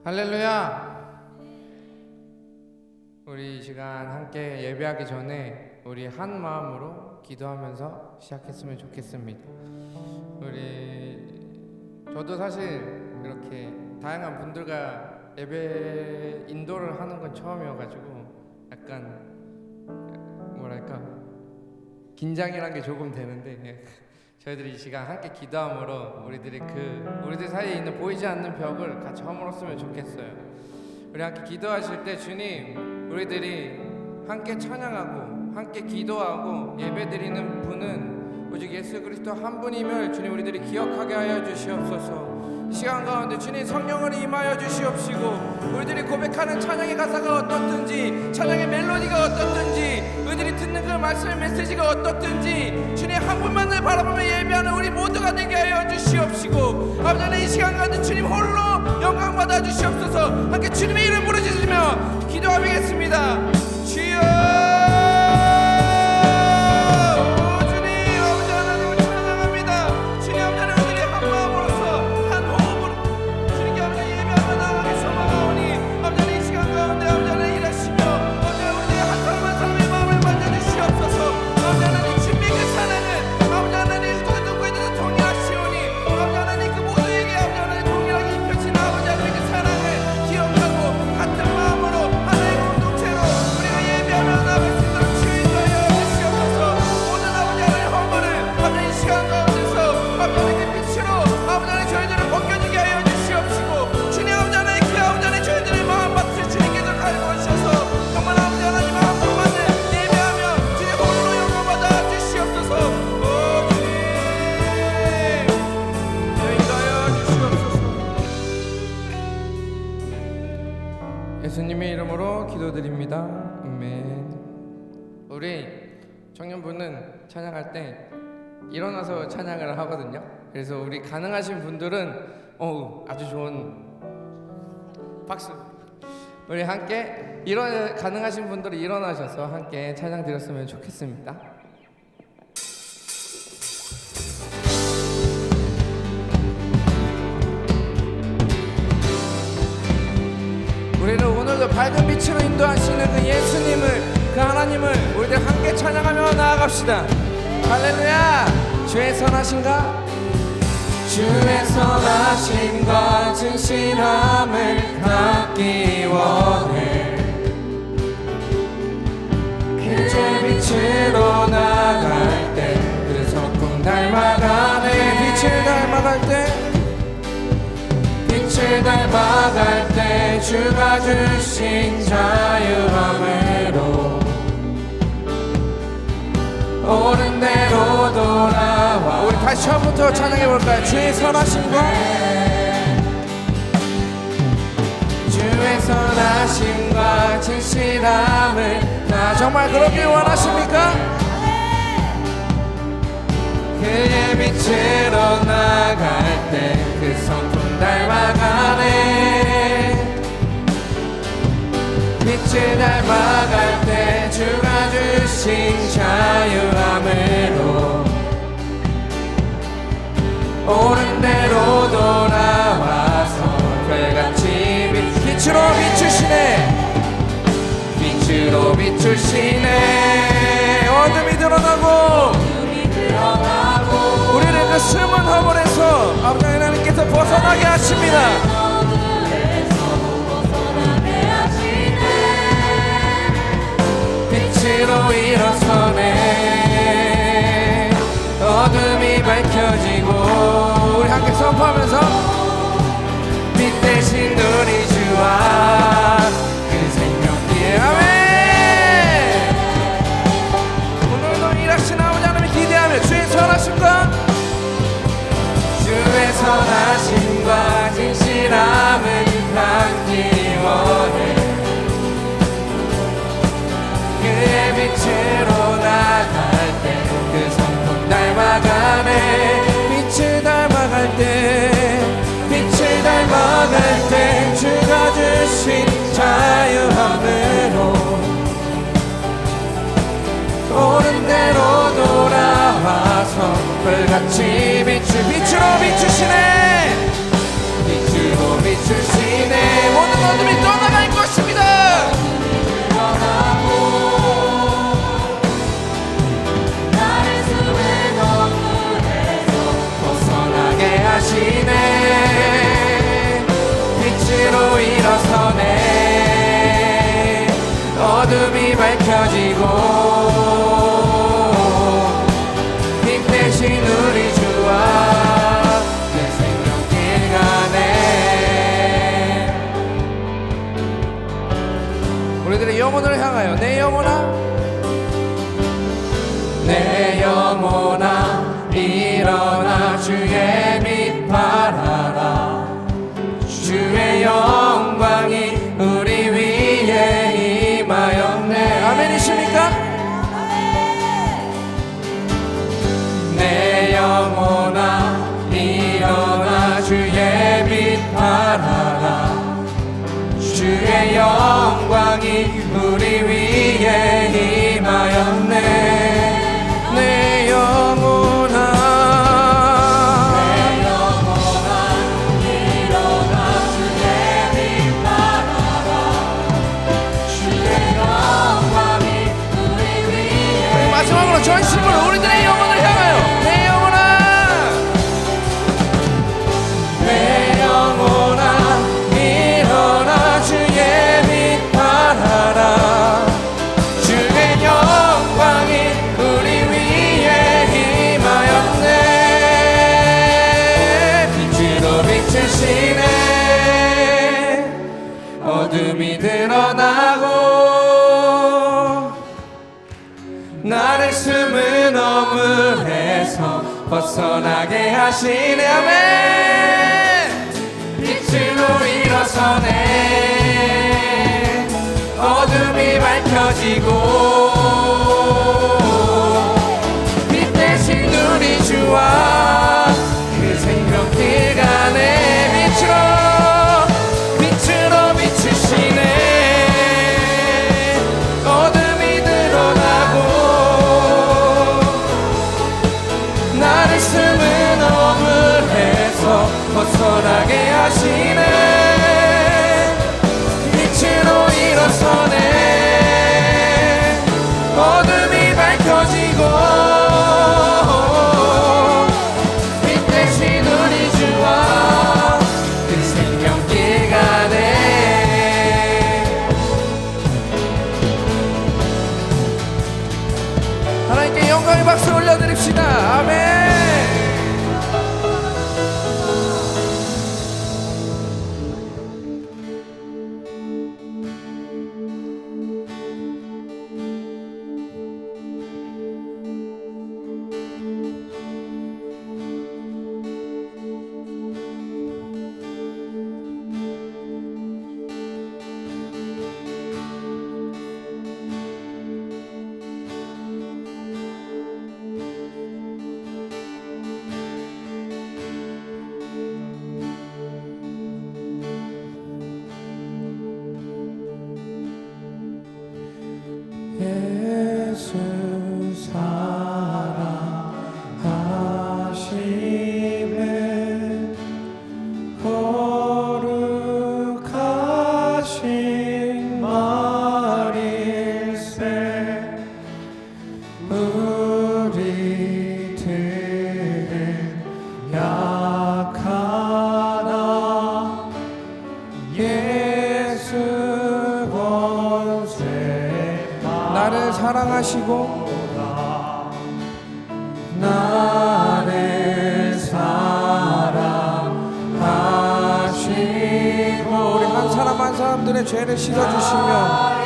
할렐루야. 우리 이 시간 함께 예배하기 전에 우리 한 마음으로 기도하면서 시작했으면 좋겠습니다. 저도 사실 이렇게 다양한 분들과 예배 인도를 하는 건 처음이어가지고 약간 뭐랄까 긴장이란 게 조금 되는데 저희들이 이 시간 함께 기도함으로 우리들 사이에 있는 보이지 않는 벽을 같이 허물었으면 좋겠어요. 우리 함께 기도하실 때 주님, 우리들이 함께 찬양하고 함께 기도하고 예배드리는 분은 오직 예수 그리스도 한 분임을 주님 우리들이 기억하게 하여 주시옵소서. 이 시간 가운데 주님 성령을 임하여 주시옵시고 우리들이 고백하는 찬양의 가사가 어떻든지 찬양의 멜로디가 어떻든지 우리들이 듣는 그 말씀의 메시지가 어떻든지 주님 한 분만을 바라보며 예배하는 우리 모두가 되게 하여 주시옵시고 아버지 하나님 이 시간 가운데 주님 홀로 영광 받아 주시옵소서. 함께 주님의 이름 부르짖으며 기도하겠습니다. 주여 예수님의 이름으로 기도드립니다. 아멘. 우리 청년부는 찬양할 때 일어나서 찬양을 하거든요. 그래서 우리 가능하신 분들은 아주 좋은 박수. 우리 함께 가능하신 분들은 일어나셔서 함께 찬양 드렸으면 좋겠습니다. 우리를 오늘도 밝은 빛으로 인도하시는 그 예수님을, 그 하나님을 우리들 함께 찬양하며 나아갑시다. 할렐루야. 주의 선하신가? 주의 선하심과 진실함을 갖기 원해. 그의 빛으로 나갈 때 그 성품 닮아가네. 빛을 닮아갈 때 빛을 닮아갈 때 주가 주신 자유함으로 옳은 대로 돌아와. 우리 다시 처음부터 찬양해볼까요? 주의 선하심과 주의 선하심과 진실함을 나 정말 그러길 원하십니까? 그의 빛으로 나갈 때 그 성품 닮아가네. 빛을 닮아갈 때 주가 주신 자유함으로 옳은 대로 돌아와서 별같이 빛으로 비추시네. 빛으로 비추시네. 어둠이 드러나고 우리를 그 숨은 허물에서 아버지 하나님께서 벗어나게 하십니다. 빛으로 일어서네. 어둠이 밝혀지고 우리 함께 선포하면서 빛 대신 우리 주와 그 생명길. 아멘. 오늘도 일하신 아버지 하나님 기대하며 주의 선하심과 주의 선하심과 진실함을 갖기 원해. 그의 빛으로 나갈 때 그 성품 닮아가네. 빛을 닮아갈 때 빛을 닮아갈 때 주가 주신 자유함으로 옳은 대로 돌아와서 불같이 빛으로 비추시네. 빛으로 비추시네. 빛으로 일어서네. 어둠이 밝혀지고 빛 대신 우리 주와 내 생명길 가네. 우리들의 영혼을 향하여 내 영혼아, 내 영혼아 일어나 주의 빛 발하라. 주의 영광이 우리 위에 임하였네. 아멘이십니까? 내 영혼아 일어나 주의 빛 발하라. 주의 영광이 우리 위에 임하였네. 내 영혼아, 내 영혼아 일어나 주의 빛 발하라. 주의 영광이 우리 위에. 마지막으로 전심으로 우리들의 영혼을 향하여 내 영혼아, 내 영혼아 일어나 주의 빛 발하라. 주의 영광이 우리 위에 임하였네. 빛으로 비추시네. 어둠이 드러나고 나를 숨은 어물에서 벗어나게 하시네. 아멘. 빛으로 일어서네. 어둠이 밝혀지고 빛 대신 우리 주와 그 생명길 가네. 빛으로 비추시네. 어둠이 드러나고 나를 숨은 어물에서 벗어나게 하시네. 빛으로 일어서네. 어둠이 밝혀지고 빛 대신 우리 주와 그 생명길 가네. 하나님께 영광의 박수 올려드립시다. 아멘. 예수 사랑하시네. 거룩하신 말일세. 우리들은 약하나 예수 권세 나를 사랑하시고 나를 사랑하시고 우리 한 사람 한 사람들의 죄를 씻어주시며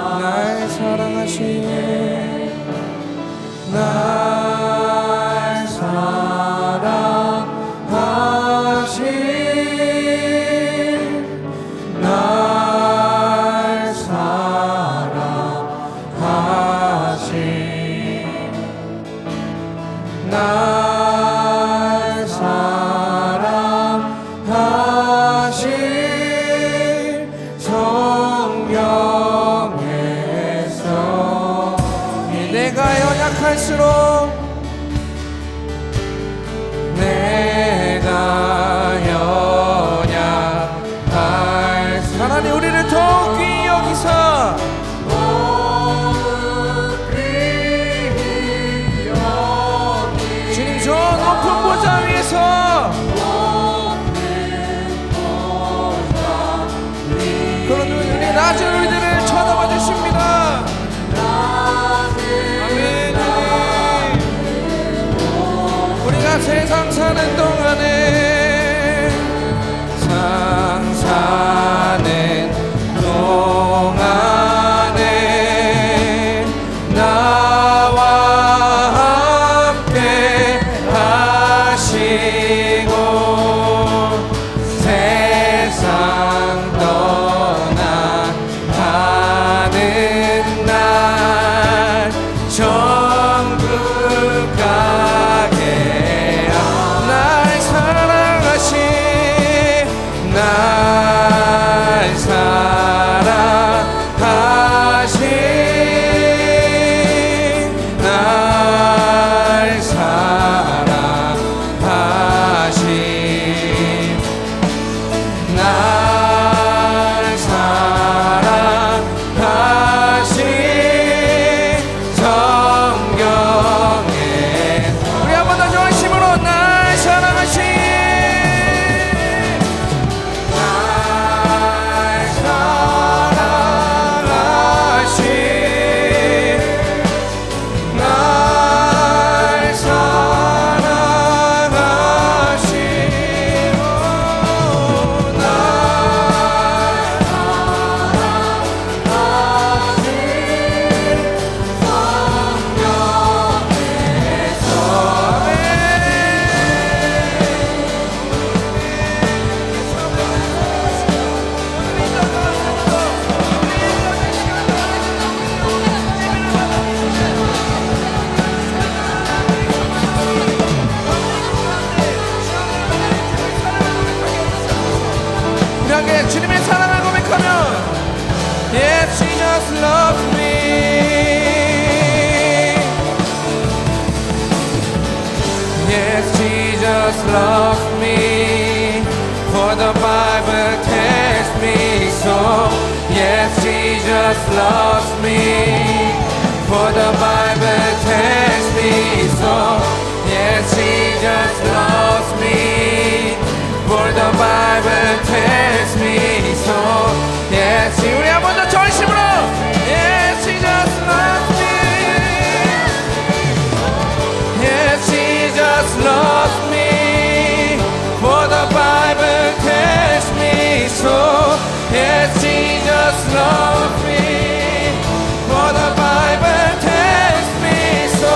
날 사랑하신 날 사랑하신 날 사랑하신 위에서 그런 우리 낮은 우리들을 쳐다봐 주십니다. 아멘. 우리가 세상 사는 동안에 사는 동안에 나와 함께 하시고 세상 떠나가는 날 천국 가게 날 사랑하신 날 사랑하신 날 사랑하신 날 사랑하신 성경에 우리 한 번 더 좋은 힘으로 날 사랑하신 주님의 사랑을 고백하면 Yes, Jesus loves me. Yes, Jesus loves me. For the Bible tells me so. Yes, Jesus loves me. For the Bible tells me so. Yes, Jesus loves me. For the Bible tells me so. Yes, 우리 한 번 더 전심으로 Yes, Jesus loves me. Yes, Jesus loves me. For the Bible tells me so. Yes, Jesus loves me. For the Bible tells me so.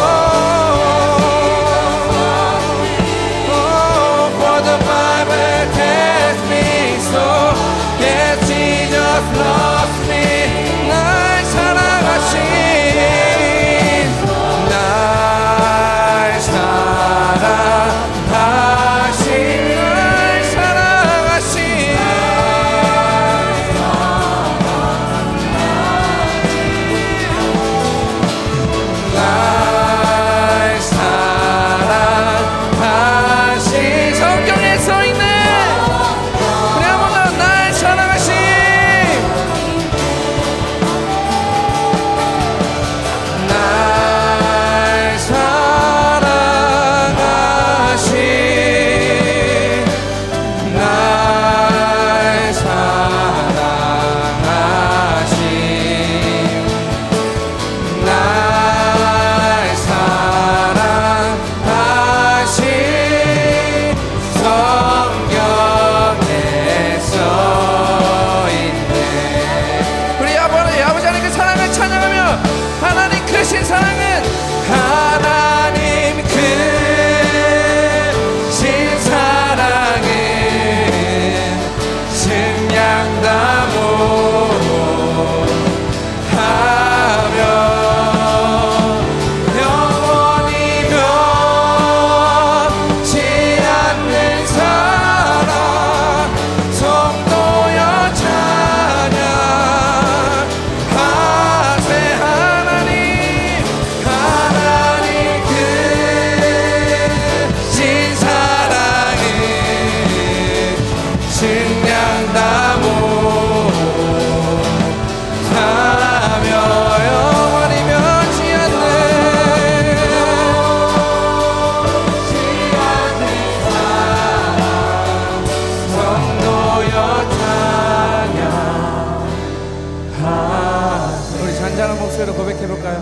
해볼까요?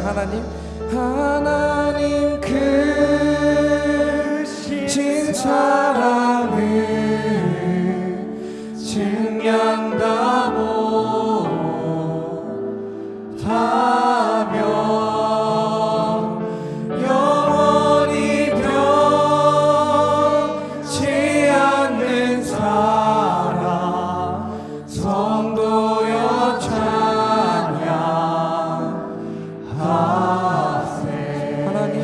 하나님 크신 사랑을 증명다 못하며 영원히 변치 않는 사랑 성도여 찬양하세. 하나님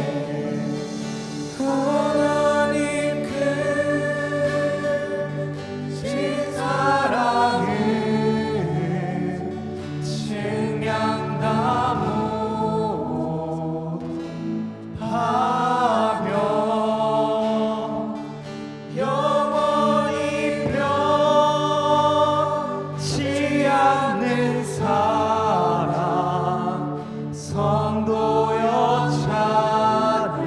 크신 사랑을 증명다 못하며 영원히 변치 않는 사랑 성도여 찬양하세.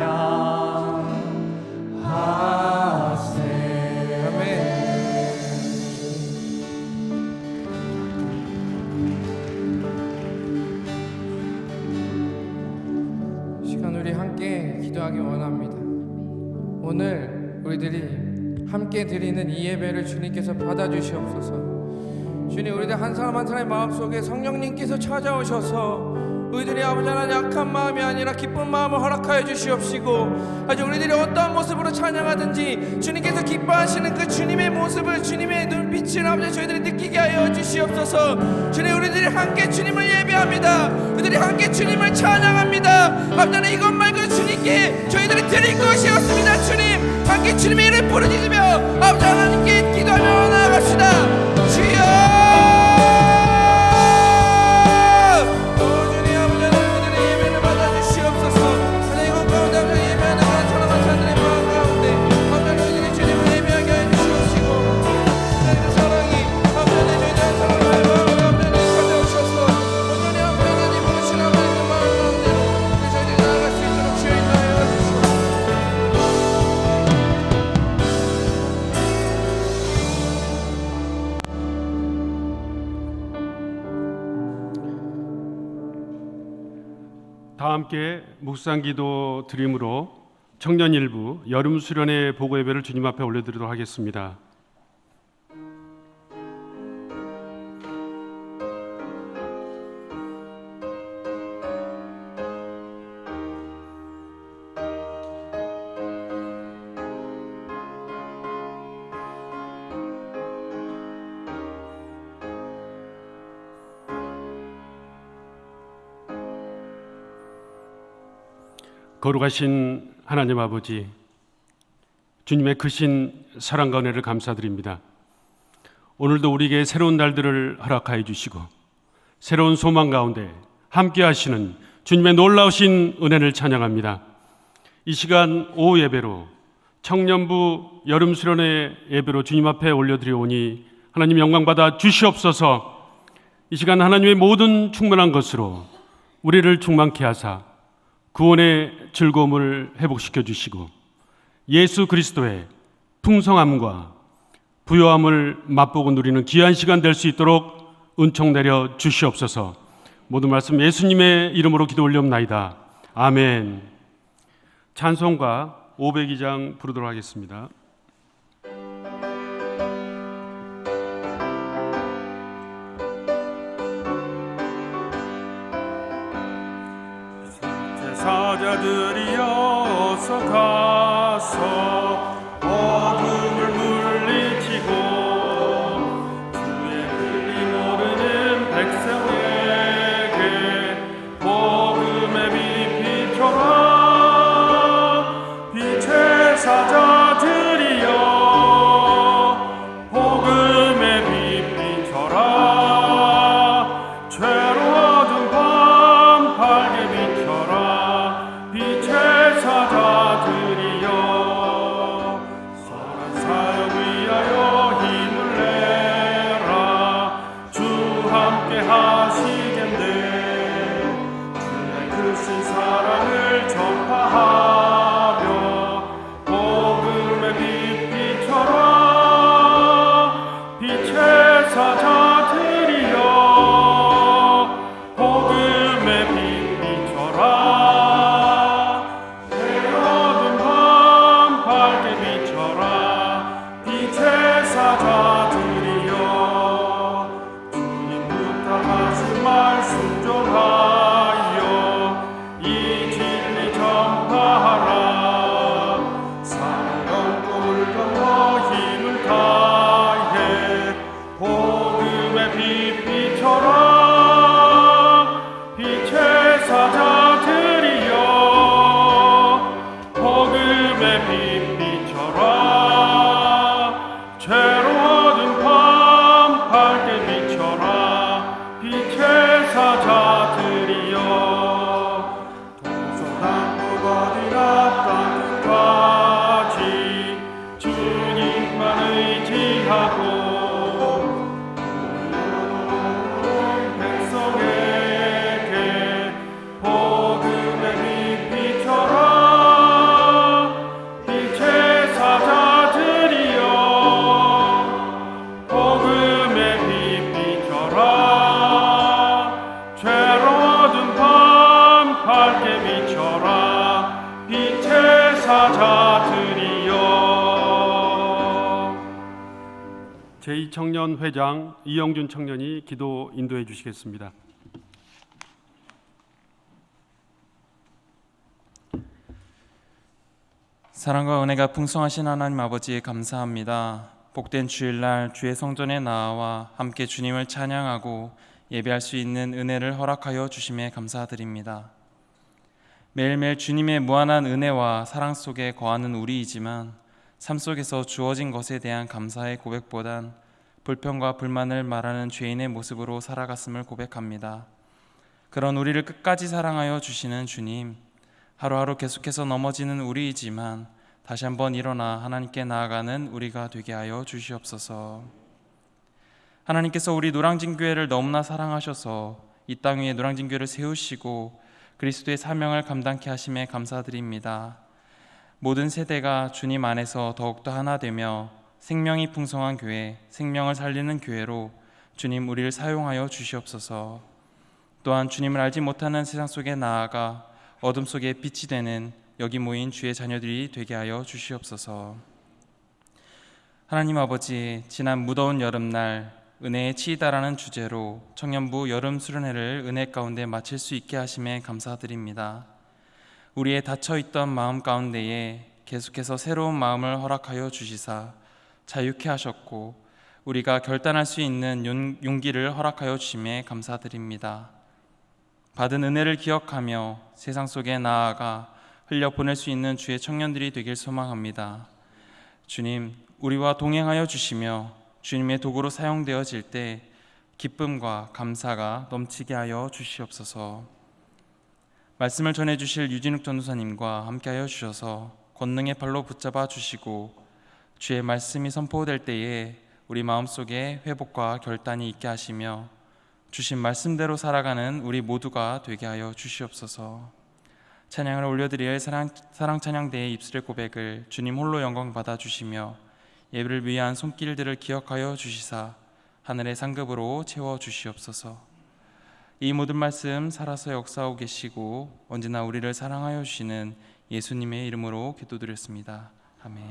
아멘. 시간 우리 함께 기도하기 원합니다. 오늘 우리들이 함께 드리는 이 예배를 주님께서 받아주시옵소서. 주님, 우리들 한 사람 한 사람의 마음속에 성령님께서 찾아오셔서 우리들이 아버지 하나님 약한 마음이 아니라 기쁜 마음을 허락하여 주시옵시고, 아주 우리들이 어떠한 모습으로 찬양하든지 주님께서 기뻐하시는 그 주님의 모습을, 주님의 눈빛을 아버지 저희들이 느끼게 하여 주시옵소서. 주님, 우리들이 함께 주님을 예배합니다. 우리들이 함께 주님을 찬양합니다. 아버지 하나님, 이것 말고 주님께 저희들이 드릴 것이 없습니다. 주님, 함께 주님의 이름을 부르짖으며 아버지 하나님께 기도하며 나아갑시다. 주여, 다 함께 묵상기도 드림으로 청년 일부 여름 수련회 보고 예배를 주님 앞에 올려드리도록 하겠습니다. 거룩하신 하나님 아버지, 주님의 크신 사랑과 은혜를 감사드립니다. 오늘도 우리에게 새로운 날들을 허락하여 주시고 새로운 소망 가운데 함께 하시는 주님의 놀라우신 은혜를 찬양합니다. 이 시간 오후 예배로 청년부 여름 수련회 예배로 주님 앞에 올려드리오니 하나님 영광받아 주시옵소서. 이 시간 하나님의 모든 충만한 것으로 우리를 충만케 하사 구원의 즐거움을 회복시켜 주시고 예수 그리스도의 풍성함과 부요함을 맛보고 누리는 귀한 시간 될 수 있도록 은총 내려 주시옵소서. 모든 말씀 예수님의 이름으로 기도 올려옵나이다. 아멘. 찬송가 502장 부르도록 하겠습니다. 사자들이어서 가서 어둠을 물리치고 주의 길이 모르는 백성에게 복음의 빛 비춰라. 빛의 사자들이여 복음의 빛 비춰라. 죄로워둔 밤 밝게 비춰라. 빛의 사자들이 제2청년회장 이영준 청년이 기도 인도해 주시겠습니다. 사랑과 은혜가 풍성하신 하나님 아버지에 감사합니다. 복된 주일날 주의 성전에 나와 함께 주님을 찬양하고 예배할 수 있는 은혜를 허락하여 주심에 감사드립니다. 매일매일 주님의 무한한 은혜와 사랑 속에 거하는 우리이지만 삶 속에서 주어진 것에 대한 감사의 고백보단 불평과 불만을 말하는 죄인의 모습으로 살아갔음을 고백합니다. 그런 우리를 끝까지 사랑하여 주시는 주님, 하루하루 계속해서 넘어지는 우리이지만 다시 한번 일어나 하나님께 나아가는 우리가 되게 하여 주시옵소서. 하나님께서 우리 노량진교회를 너무나 사랑하셔서 이 땅 위에 노량진교회를 세우시고 그리스도의 사명을 감당케 하심에 감사드립니다. 모든 세대가 주님 안에서 더욱더 하나 되며 생명이 풍성한 교회, 생명을 살리는 교회로 주님 우리를 사용하여 주시옵소서. 또한 주님을 알지 못하는 세상 속에 나아가 어둠 속에 빛이 되는 여기 모인 주의 자녀들이 되게 하여 주시옵소서. 하나님 아버지, 지난 무더운 여름날 은혜에 치이다라는 주제로 청년부 여름 수련회를 은혜 가운데 마칠 수 있게 하심에 감사드립니다. 우리의 닫혀있던 마음 가운데에 계속해서 새로운 마음을 허락하여 주시사 자유케 하셨고 우리가 결단할 수 있는 용기를 허락하여 주심에 감사드립니다. 받은 은혜를 기억하며 세상 속에 나아가 흘려보낼 수 있는 주의 청년들이 되길 소망합니다. 주님, 우리와 동행하여 주시며 주님의 도구로 사용되어질 때 기쁨과 감사가 넘치게 하여 주시옵소서. 말씀을 전해주실 유진욱 전도사님과 함께하여 주셔서 권능의 팔로 붙잡아 주시고 주의 말씀이 선포될 때에 우리 마음속에 회복과 결단이 있게 하시며 주신 말씀대로 살아가는 우리 모두가 되게 하여 주시옵소서. 찬양을 올려드릴 사랑 찬양대의 입술의 고백을 주님 홀로 영광 받아 주시며 예배를 위한 손길들을 기억하여 주시사 하늘의 상급으로 채워 주시옵소서. 이 모든 말씀 살아서 역사하고 계시고 언제나 우리를 사랑하여 주시는 예수님의 이름으로 기도드렸습니다. 아멘.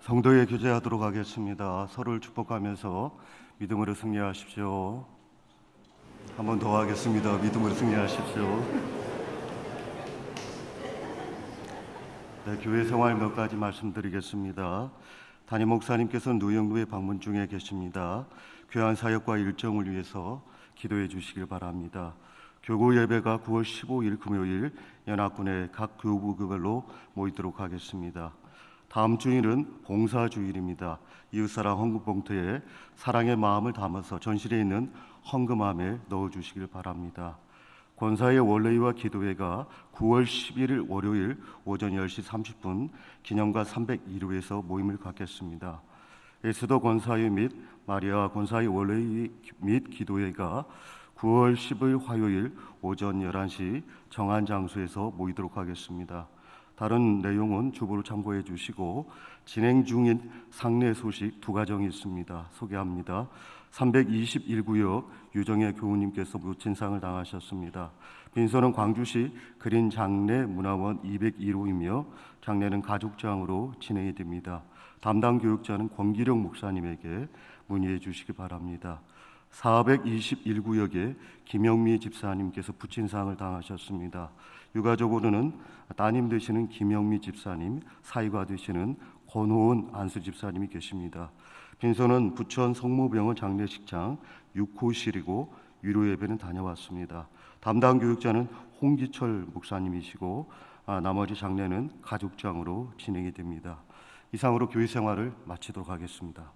성도에 교제하도록 하겠습니다. 서로를 축복하면서 믿음으로 승리하십시오. 한 번 더 하겠습니다. 믿음으로 승리하십시오. 네, 교회 생활 몇 가지 말씀드리겠습니다. 담임 목사님께서 노영루에 방문 중에 계십니다. 교환 사역과 일정을 위해서 기도해 주시길 바랍니다. 교구 예배가 9월 15일 금요일 연합군의 각 교구별로 모이도록 하겠습니다. 다음 주일은 봉사주일입니다. 이웃사랑 헌금봉투에 사랑의 마음을 담아서 전실에 있는 헌금함에 넣어주시길 바랍니다. 권사의 원래와 기도회가 9월 11일 월요일 오전 10시 30분 기념관 301호에서 모임을 갖겠습니다. 에스더 권사회 및 마리아 권사의 원래 및 기도회가 9월 10일 화요일 오전 11시 정한 장소에서 모이도록 하겠습니다. 다른 내용은 주보를 참고해 주시고 진행 중인 상례 소식 두 가정이 있습니다. 소개합니다. 321구역 유정혜 교우님께서 무친상을 당하셨습니다. 빈소는 광주시 그린장례문화원 201호이며 장례는 가족장으로 진행이 됩니다. 담당 교육자는 권기령 목사님에게 문의해 주시기 바랍니다. 421구역에 김영미 집사님께서 부친상을 당하셨습니다. 유가족으로는 따님 되시는 김영미 집사님, 사위가 되시는 권호은 안수 집사님이 계십니다. 빈소는 부천 성모병원 장례식장 6호실이고 위로 예배는 다녀왔습니다. 담당 교육자는 홍기철 목사님이시고 나머지 장례는 가족장으로 진행이 됩니다. 이상으로 교회 생활을 마치도록 하겠습니다.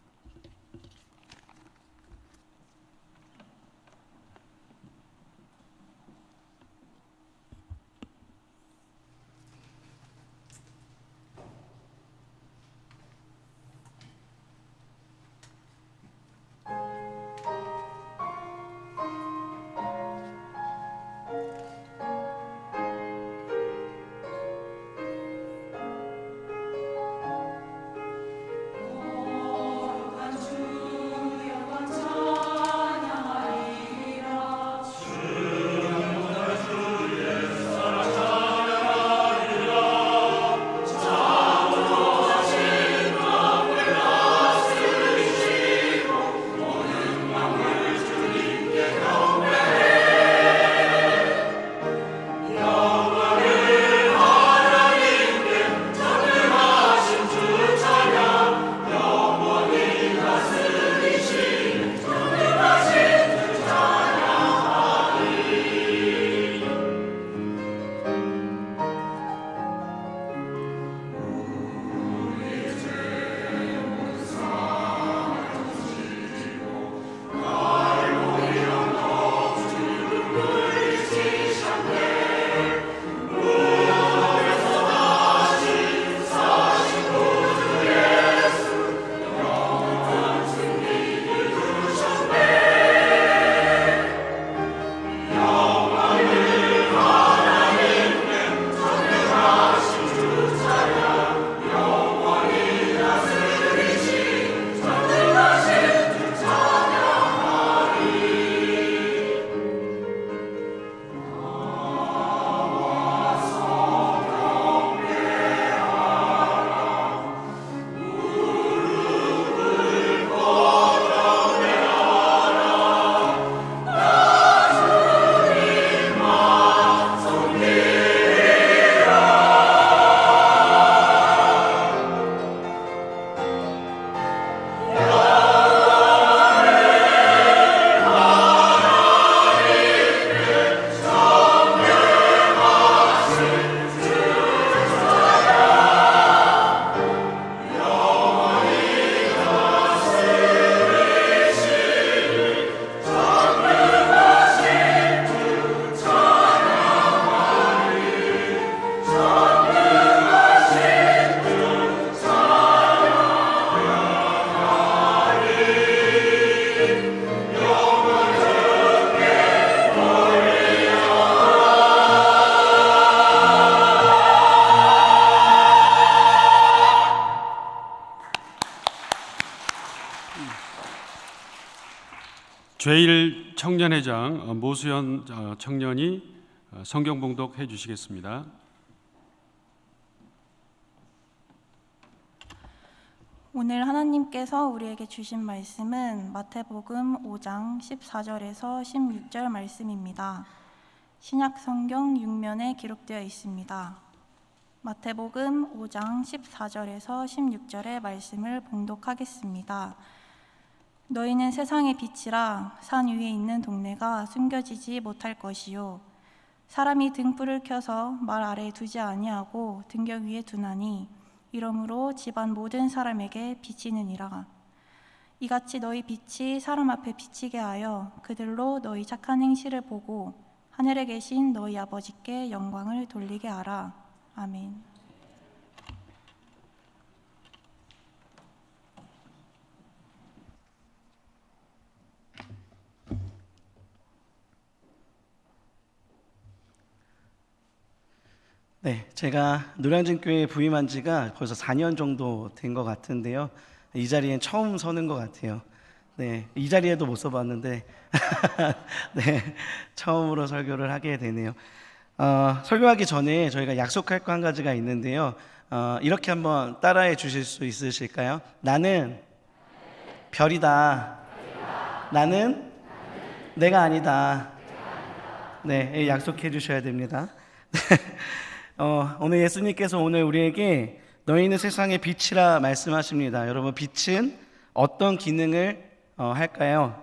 제1 청년회장 모수연 청년이 성경 봉독해 주시겠습니다. 오늘 하나님께서 우리에게 주신 말씀은 마태복음 5장 14절에서 16절 말씀입니다. 신약 성경 6면에 기록되어 있습니다. 마태복음 5장 14절에서 16절의 말씀을 봉독하겠습니다. 너희는 세상의 빛이라. 산 위에 있는 동네가 숨겨지지 못할 것이요 사람이 등불을 켜서 말 아래에 두지 아니하고 등경 위에 두나니 이러므로 집안 모든 사람에게 비치느니라. 이같이 너희 빛이 사람 앞에 비치게 하여 그들로 너희 착한 행실을 보고 하늘에 계신 너희 아버지께 영광을 돌리게 하라. 아멘. 네, 제가 노량진교회에 부임한 지가 벌써 4년 정도 된 것 같은데요. 이 자리엔 처음 서는 것 같아요. 네, 이 자리에도 못 서봤는데 네, 처음으로 설교를 하게 되네요. 설교하기 전에 저희가 약속할 거 한 가지가 있는데요. 이렇게 한번 따라해 주실 수 있으실까요? 나는 별이다. 나는 내가 아니다. 네, 약속해 주셔야 됩니다. 오늘 예수님께서 오늘 우리에게 너희는 세상의 빛이라 말씀하십니다. 여러분, 빛은 어떤 기능을 할까요?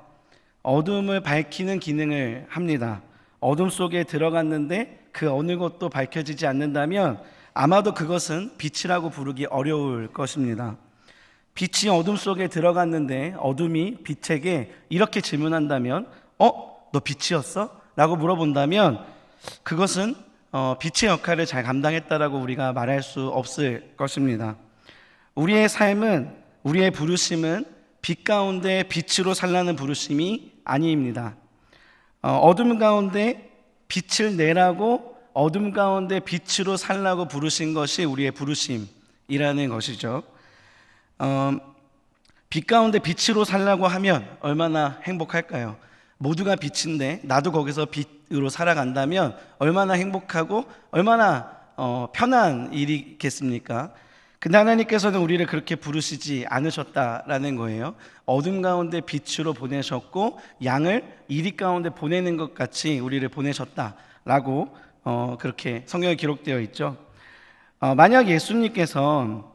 어둠을 밝히는 기능을 합니다. 어둠 속에 들어갔는데 그 어느 것도 밝혀지지 않는다면 아마도 그것은 빛이라고 부르기 어려울 것입니다. 빛이 어둠 속에 들어갔는데 어둠이 빛에게 이렇게 질문한다면 너 빛이었어? 라고 물어본다면 그것은 빛의 역할을 잘 감당했다라고 우리가 말할 수 없을 것입니다. 우리의 삶은, 우리의 부르심은 빛 가운데 빛으로 살라는 부르심이 아닙니다. 어둠 가운데 빛을 내라고 어둠 가운데 빛으로 살라고 부르신 것이 우리의 부르심이라는 것이죠. 빛 가운데 빛으로 살라고 하면 얼마나 행복할까요? 모두가 빛인데 나도 거기서 빛으로 살아간다면 얼마나 행복하고 얼마나 편한 일이겠습니까? 근데 하나님께서는 우리를 그렇게 부르시지 않으셨다라는 거예요. 어둠 가운데 빛으로 보내셨고 양을 이리 가운데 보내는 것 같이 우리를 보내셨다라고 그렇게 성경에 기록되어 있죠. 만약 예수님께서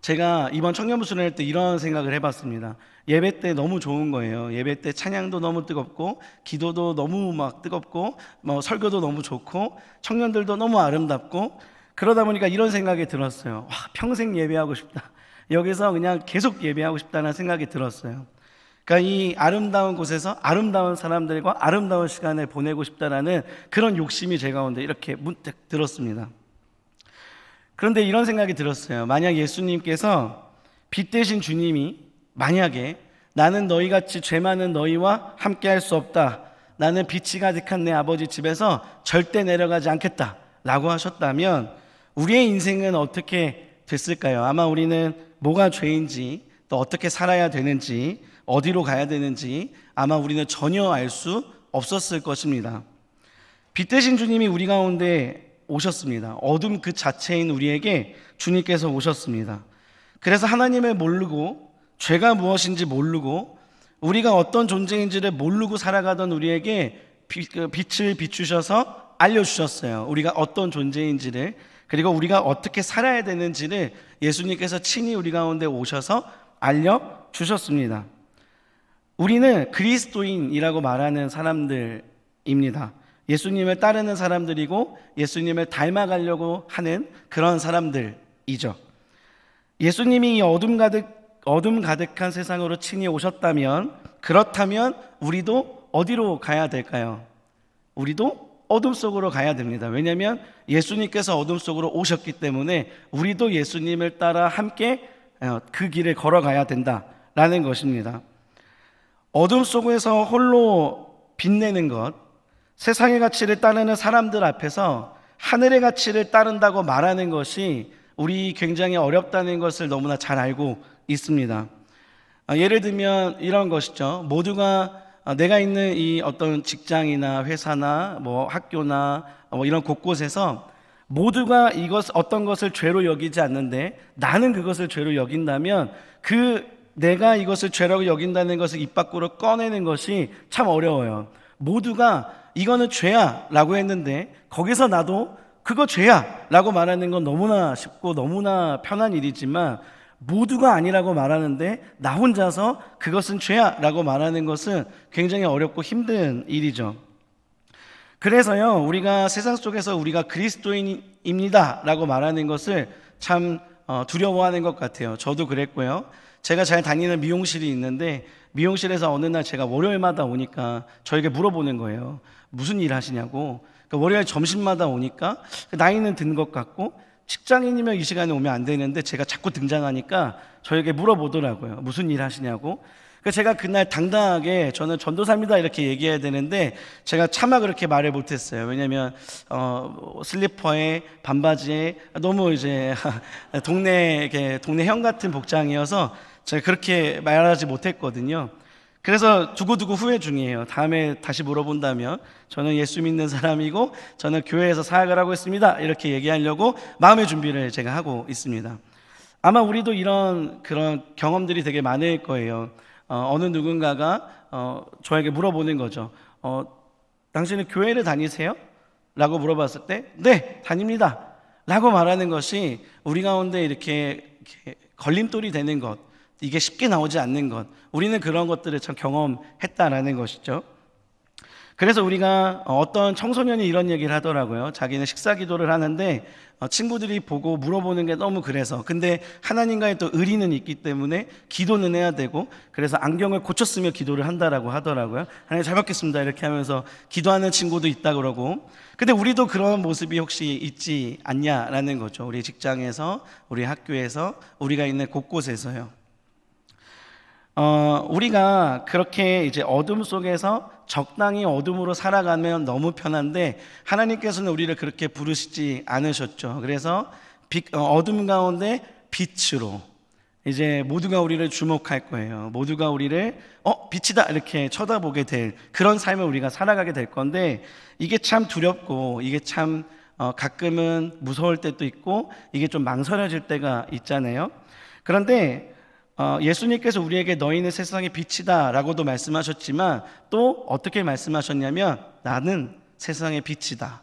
제가 이번 청년부 수련회 때 이런 생각을 해봤습니다. 예배 때 너무 좋은 거예요. 예배 때 찬양도 너무 뜨겁고 기도도 너무 막 뜨겁고 설교도 너무 좋고 청년들도 너무 아름답고 그러다 보니까 이런 생각이 들었어요. 와, 평생 예배하고 싶다. 여기서 그냥 계속 예배하고 싶다는 생각이 들었어요. 그러니까 이 아름다운 곳에서 아름다운 사람들과 아름다운 시간을 보내고 싶다라는 그런 욕심이 제 가운데 이렇게 문득 들었습니다. 그런데 이런 생각이 들었어요. 만약 예수님께서 빛 대신 주님이 만약에 나는 너희같이 죄 많은 너희와 함께 할 수 없다. 나는 빛이 가득한 내 아버지 집에서 절대 내려가지 않겠다 라고 하셨다면 우리의 인생은 어떻게 됐을까요? 아마 우리는 뭐가 죄인지 또 어떻게 살아야 되는지 어디로 가야 되는지 아마 우리는 전혀 알 수 없었을 것입니다. 빛 대신 주님이 우리 가운데 오셨습니다. 어둠 그 자체인 우리에게 주님께서 오셨습니다. 그래서 하나님을 모르고 죄가 무엇인지 모르고 우리가 어떤 존재인지를 모르고 살아가던 우리에게 빛을 비추셔서 알려주셨어요. 우리가 어떤 존재인지를, 그리고 우리가 어떻게 살아야 되는지를 예수님께서 친히 우리 가운데 오셔서 알려주셨습니다. 우리는 그리스도인이라고 말하는 사람들입니다. 예수님을 따르는 사람들이고 예수님을 닮아가려고 하는 그런 사람들이죠. 예수님이 이 어둠 가득한 세상으로 친히 오셨다면, 그렇다면 우리도 어디로 가야 될까요? 우리도 어둠 속으로 가야 됩니다. 왜냐하면 예수님께서 어둠 속으로 오셨기 때문에 우리도 예수님을 따라 함께 그 길을 걸어가야 된다라는 것입니다. 어둠 속에서 홀로 빛내는 것, 세상의 가치를 따르는 사람들 앞에서 하늘의 가치를 따른다고 말하는 것이 우리 굉장히 어렵다는 것을 너무나 잘 알고 있습니다. 예를 들면 이런 것이죠. 모두가 내가 있는 이 어떤 직장이나 회사나 뭐 학교나 뭐 이런 곳곳에서 모두가 어떤 것을 죄로 여기지 않는데 나는 그것을 죄로 여긴다면 내가 이것을 죄라고 여긴다는 것을 입 밖으로 꺼내는 것이 참 어려워요. 모두가 이거는 죄야 라고 했는데 거기서 나도 그거 죄야 라고 말하는 건 너무나 쉽고 너무나 편한 일이지만 모두가 아니라고 말하는데 나 혼자서 그것은 죄야 라고 말하는 것은 굉장히 어렵고 힘든 일이죠. 그래서요, 우리가 세상 속에서 우리가 그리스도인입니다 라고 말하는 것을 참 두려워하는 것 같아요. 저도 그랬고요. 제가 잘 다니는 미용실이 있는데 미용실에서 어느 날 제가 월요일마다 오니까 저에게 물어보는 거예요. 무슨 일 하시냐고. 월요일 점심마다 오니까 나이는 든 것 같고 직장인이면 이 시간에 오면 안 되는데 제가 자꾸 등장하니까 저에게 물어보더라고요. 무슨 일 하시냐고. 제가 그날 당당하게 저는 전도사입니다 이렇게 얘기해야 되는데 제가 차마 그렇게 말을 못했어요. 왜냐하면 슬리퍼에 반바지에 너무 이제 동네 형 같은 복장이어서 제가 그렇게 말하지 못했거든요. 그래서 두고두고 후회 중이에요. 다음에 다시 물어본다면 저는 예수 믿는 사람이고 저는 교회에서 사역을 하고 있습니다 이렇게 얘기하려고 마음의 준비를 제가 하고 있습니다. 아마 우리도 그런 경험들이 되게 많을 거예요. 어느 누군가가 저에게 물어보는 거죠. 당신은 교회를 다니세요? 라고 물어봤을 때 네, 다닙니다 라고 말하는 것이 우리 가운데 이렇게 걸림돌이 되는 것, 이게 쉽게 나오지 않는 것, 우리는 그런 것들을 참 경험했다라는 것이죠. 그래서 우리가 어떤 청소년이 이런 얘기를 하더라고요. 자기는 식사 기도를 하는데 친구들이 보고 물어보는 게 너무 그래서, 근데 하나님과의 또 의리는 있기 때문에 기도는 해야 되고, 그래서 안경을 고쳤으며 기도를 한다라고 하더라고요. 하나님 잘 먹겠습니다 이렇게 하면서 기도하는 친구도 있다 그러고. 근데 우리도 그런 모습이 혹시 있지 않냐라는 거죠. 우리 직장에서, 우리 학교에서, 우리가 있는 곳곳에서요. 우리가 그렇게 이제 어둠 속에서 적당히 어둠으로 살아가면 너무 편한데 하나님께서는 우리를 그렇게 부르시지 않으셨죠. 그래서 어둠 가운데 빛으로 이제 모두가 우리를 주목할 거예요. 모두가 우리를 빛이다 이렇게 쳐다보게 될 그런 삶을 우리가 살아가게 될 건데, 이게 참 두렵고 이게 참 가끔은 무서울 때도 있고 이게 좀 망설여질 때가 있잖아요. 그런데 예수님께서 우리에게 너희는 세상의 빛이다 라고도 말씀하셨지만 또 어떻게 말씀하셨냐면 나는 세상의 빛이다.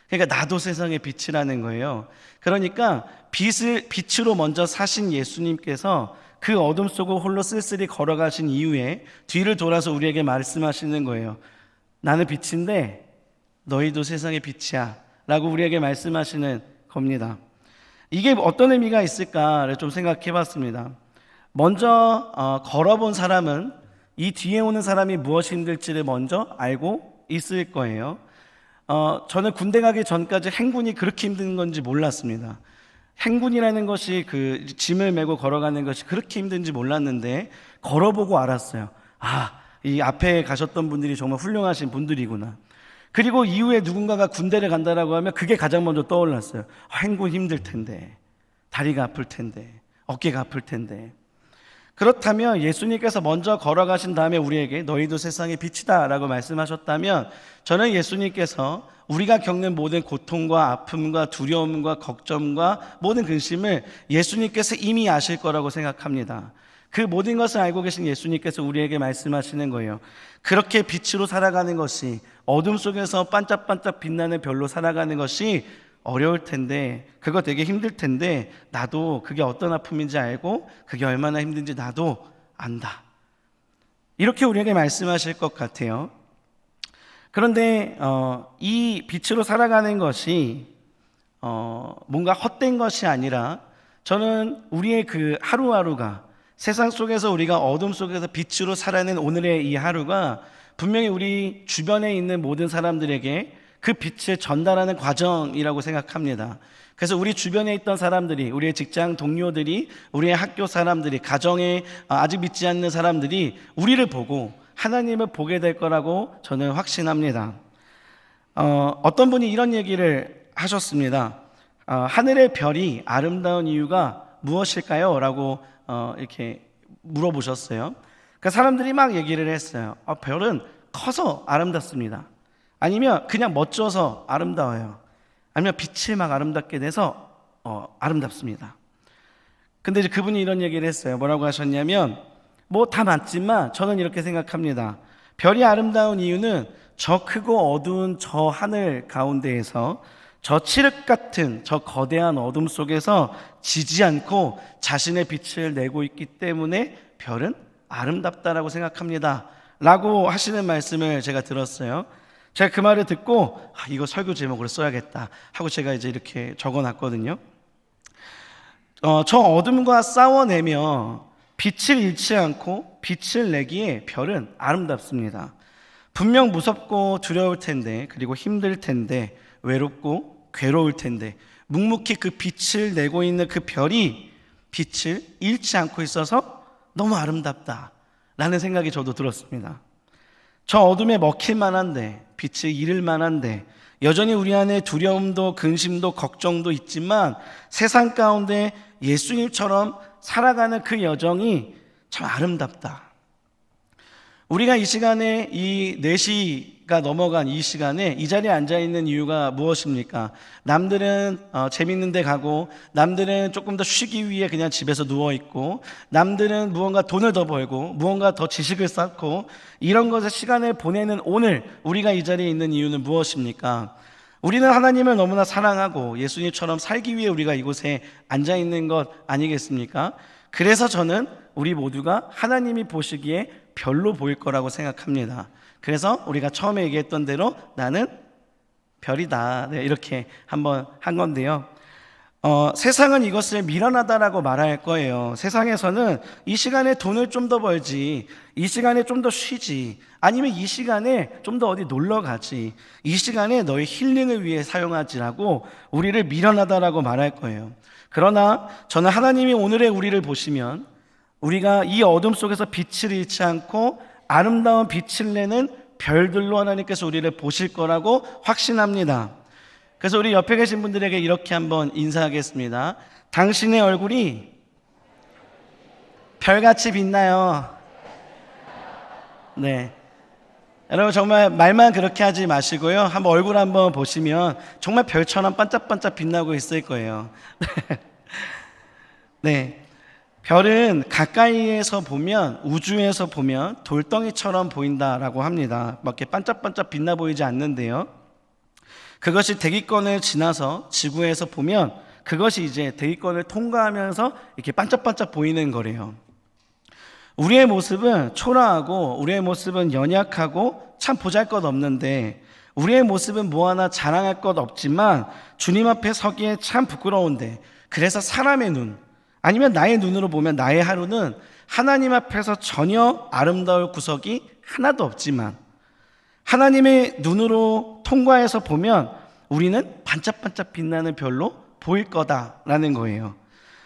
그러니까 나도 세상의 빛이라는 거예요. 그러니까 빛으로 먼저 사신 예수님께서 그 어둠 속을 홀로 쓸쓸히 걸어가신 이후에 뒤를 돌아서 우리에게 말씀하시는 거예요. 나는 빛인데 너희도 세상의 빛이야 라고 우리에게 말씀하시는 겁니다. 이게 어떤 의미가 있을까를 좀 생각해 봤습니다. 먼저 걸어본 사람은 이 뒤에 오는 사람이 무엇이 힘들지를 먼저 알고 있을 거예요. 저는 군대 가기 전까지 행군이 그렇게 힘든 건지 몰랐습니다. 행군이라는 것이 그 짐을 메고 걸어가는 것이 그렇게 힘든지 몰랐는데 걸어보고 알았어요. 이 앞에 가셨던 분들이 정말 훌륭하신 분들이구나. 그리고 이후에 누군가가 군대를 간다라고 하면 그게 가장 먼저 떠올랐어요. 행군 힘들 텐데, 다리가 아플 텐데, 어깨가 아플 텐데. 그렇다면 예수님께서 먼저 걸어가신 다음에 우리에게 너희도 세상의 빛이다 라고 말씀하셨다면, 저는 예수님께서 우리가 겪는 모든 고통과 아픔과 두려움과 걱정과 모든 근심을 예수님께서 이미 아실 거라고 생각합니다. 그 모든 것을 알고 계신 예수님께서 우리에게 말씀하시는 거예요. 그렇게 빛으로 살아가는 것이, 어둠 속에서 반짝반짝 빛나는 별로 살아가는 것이 어려울 텐데, 그거 되게 힘들 텐데 나도 그게 어떤 아픔인지 알고 그게 얼마나 힘든지 나도 안다. 이렇게 우리에게 말씀하실 것 같아요. 그런데 이 빛으로 살아가는 것이 뭔가 헛된 것이 아니라, 저는 우리의 그 하루하루가, 세상 속에서 우리가 어둠 속에서 빛으로 살아낸 오늘의 이 하루가 분명히 우리 주변에 있는 모든 사람들에게 그 빛을 전달하는 과정이라고 생각합니다. 그래서 우리 주변에 있던 사람들이, 우리의 직장 동료들이, 우리의 학교 사람들이, 가정에 아직 믿지 않는 사람들이 우리를 보고 하나님을 보게 될 거라고 저는 확신합니다. 어떤 분이 이런 얘기를 하셨습니다. 하늘의 별이 아름다운 이유가 무엇일까요? 라고 이렇게 물어보셨어요. 그러니까 사람들이 막 얘기를 했어요. 별은 커서 아름답습니다. 아니면 그냥 멋져서 아름다워요. 아니면 빛이 막 아름답게 돼서 아름답습니다. 근데 이제 그분이 이런 얘기를 했어요. 뭐라고 하셨냐면, 뭐 다 맞지만 저는 이렇게 생각합니다. 별이 아름다운 이유는 저 크고 어두운 저 하늘 가운데에서 저 칠흑 같은 저 거대한 어둠 속에서 지지 않고 자신의 빛을 내고 있기 때문에 별은 아름답다라고 생각합니다 라고 하시는 말씀을 제가 들었어요. 제가 그 말을 듣고 이거 설교 제목으로 써야겠다 하고 제가 이제 이렇게 적어놨거든요. 저 어둠과 싸워내며 빛을 잃지 않고 빛을 내기에 별은 아름답습니다. 분명 무섭고 두려울 텐데, 그리고 힘들 텐데, 외롭고 괴로울 텐데, 묵묵히 그 빛을 내고 있는 그 별이 빛을 잃지 않고 있어서 너무 아름답다라는 생각이 저도 들었습니다. 저 어둠에 먹힐 만한데, 빛을 잃을 만한데, 여전히 우리 안에 두려움도 근심도 걱정도 있지만 세상 가운데 예수님처럼 살아가는 그 여정이 참 아름답다. 우리가 이 시간에 이 4시가 넘어간 이 시간에 이 자리에 앉아있는 이유가 무엇입니까? 남들은 재밌는 데 가고, 남들은 조금 더 쉬기 위해 그냥 집에서 누워있고, 남들은 무언가 돈을 더 벌고, 무언가 더 지식을 쌓고, 이런 것에 시간을 보내는 오늘 우리가 이 자리에 있는 이유는 무엇입니까? 우리는 하나님을 너무나 사랑하고 예수님처럼 살기 위해 우리가 이곳에 앉아있는 것 아니겠습니까? 그래서 저는 우리 모두가 하나님이 보시기에 별로 보일 거라고 생각합니다. 그래서 우리가 처음에 얘기했던 대로 나는 별이다, 이렇게 한번 한 건데요. 세상은 이것을 미련하다라고 말할 거예요. 세상에서는 이 시간에 돈을 좀 더 벌지, 이 시간에 좀 더 쉬지, 아니면 이 시간에 좀 더 어디 놀러 가지, 이 시간에 너의 힐링을 위해 사용하지라고 우리를 미련하다라고 말할 거예요. 그러나 저는 하나님이 오늘의 우리를 보시면 우리가 이 어둠 속에서 빛을 잃지 않고 아름다운 빛을 내는 별들로 하나님께서 우리를 보실 거라고 확신합니다. 그래서 우리 옆에 계신 분들에게 이렇게 한번 인사하겠습니다. 당신의 얼굴이 별같이 빛나요. 네, 여러분 정말 말만 그렇게 하지 마시고요, 한번 얼굴 한번 보시면 정말 별처럼 반짝반짝 빛나고 있을 거예요. 네, 별은 가까이에서 보면, 우주에서 보면 돌덩이처럼 보인다라고 합니다. 막 이렇게 반짝반짝 빛나 보이지 않는데요, 그것이 대기권을 지나서 지구에서 보면 그것이 이제 대기권을 통과하면서 이렇게 반짝반짝 보이는 거래요. 우리의 모습은 초라하고 우리의 모습은 연약하고 참 보잘것없는데, 우리의 모습은 뭐 하나 자랑할 것 없지만 주님 앞에 서기에 참 부끄러운데, 그래서 사람의 눈, 아니면 나의 눈으로 보면 나의 하루는 하나님 앞에서 전혀 아름다울 구석이 하나도 없지만 하나님의 눈으로 통과해서 보면 우리는 반짝반짝 빛나는 별로 보일 거다라는 거예요.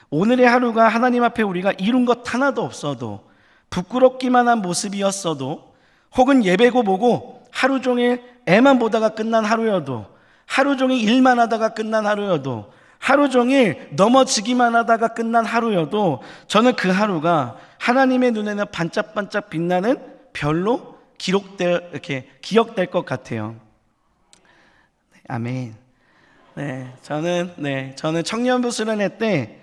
오늘의 하루가 하나님 앞에 우리가 이룬 것 하나도 없어도, 부끄럽기만 한 모습이었어도, 혹은 예배고 뭐고 하루 종일 애만 보다가 끝난 하루여도, 하루 종일 일만 하다가 끝난 하루여도, 하루 종일 넘어지기만 하다가 끝난 하루여도, 저는 그 하루가 하나님의 눈에는 반짝반짝 빛나는 별로 기억될 것 같아요. 네, 아멘. 저는 청년부 수련회 때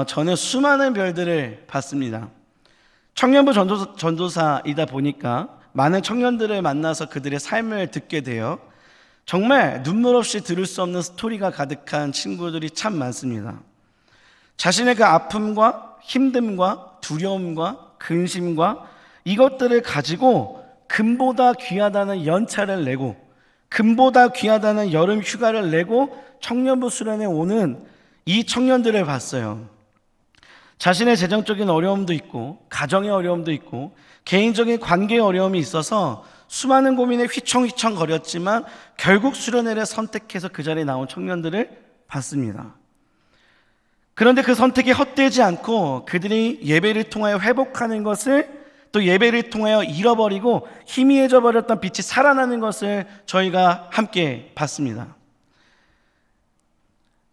저는 수많은 별들을 봤습니다. 청년부 전도사이다 보니까 많은 청년들을 만나서 그들의 삶을 듣게 돼요. 정말 눈물 없이 들을 수 없는 스토리가 가득한 친구들이 참 많습니다. 자신의 그 아픔과 힘듦과 두려움과 근심과 이것들을 가지고 금보다 귀하다는 연차를 내고, 금보다 귀하다는 여름 휴가를 내고 청년부 수련회 오는 이 청년들을 봤어요. 자신의 재정적인 어려움도 있고, 가정의 어려움도 있고, 개인적인 관계의 어려움이 있어서 수많은 고민에 휘청휘청 거렸지만 결국 수련회를 선택해서 그 자리에 나온 청년들을 봤습니다. 그런데 그 선택이 헛되지 않고 그들이 예배를 통하여 회복하는 것을, 또 예배를 통하여 잃어버리고 희미해져 버렸던 빛이 살아나는 것을 저희가 함께 봤습니다.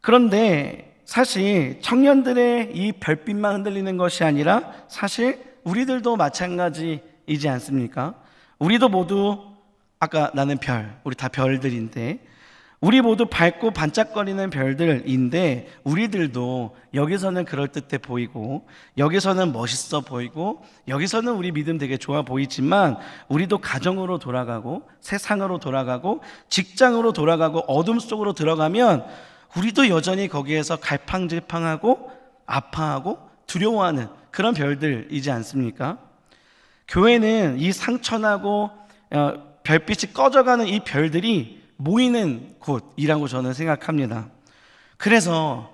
그런데 사실 청년들의 이 별빛만 흔들리는 것이 아니라 사실 우리들도 마찬가지이지 않습니까? 우리도 모두 아까 나는 별, 우리 다 별들인데 우리 모두 밝고 반짝거리는 별들인데 우리들도 여기서는 그럴듯해 보이고 여기서는 멋있어 보이고 여기서는 우리 믿음 되게 좋아 보이지만 우리도 가정으로 돌아가고 세상으로 돌아가고 직장으로 돌아가고 어둠 속으로 들어가면 우리도 여전히 거기에서 갈팡질팡하고 아파하고 두려워하는 그런 별들이지 않습니까? 교회는 이 상처나고 별빛이 꺼져가는 이 별들이 모이는 곳이라고 저는 생각합니다. 그래서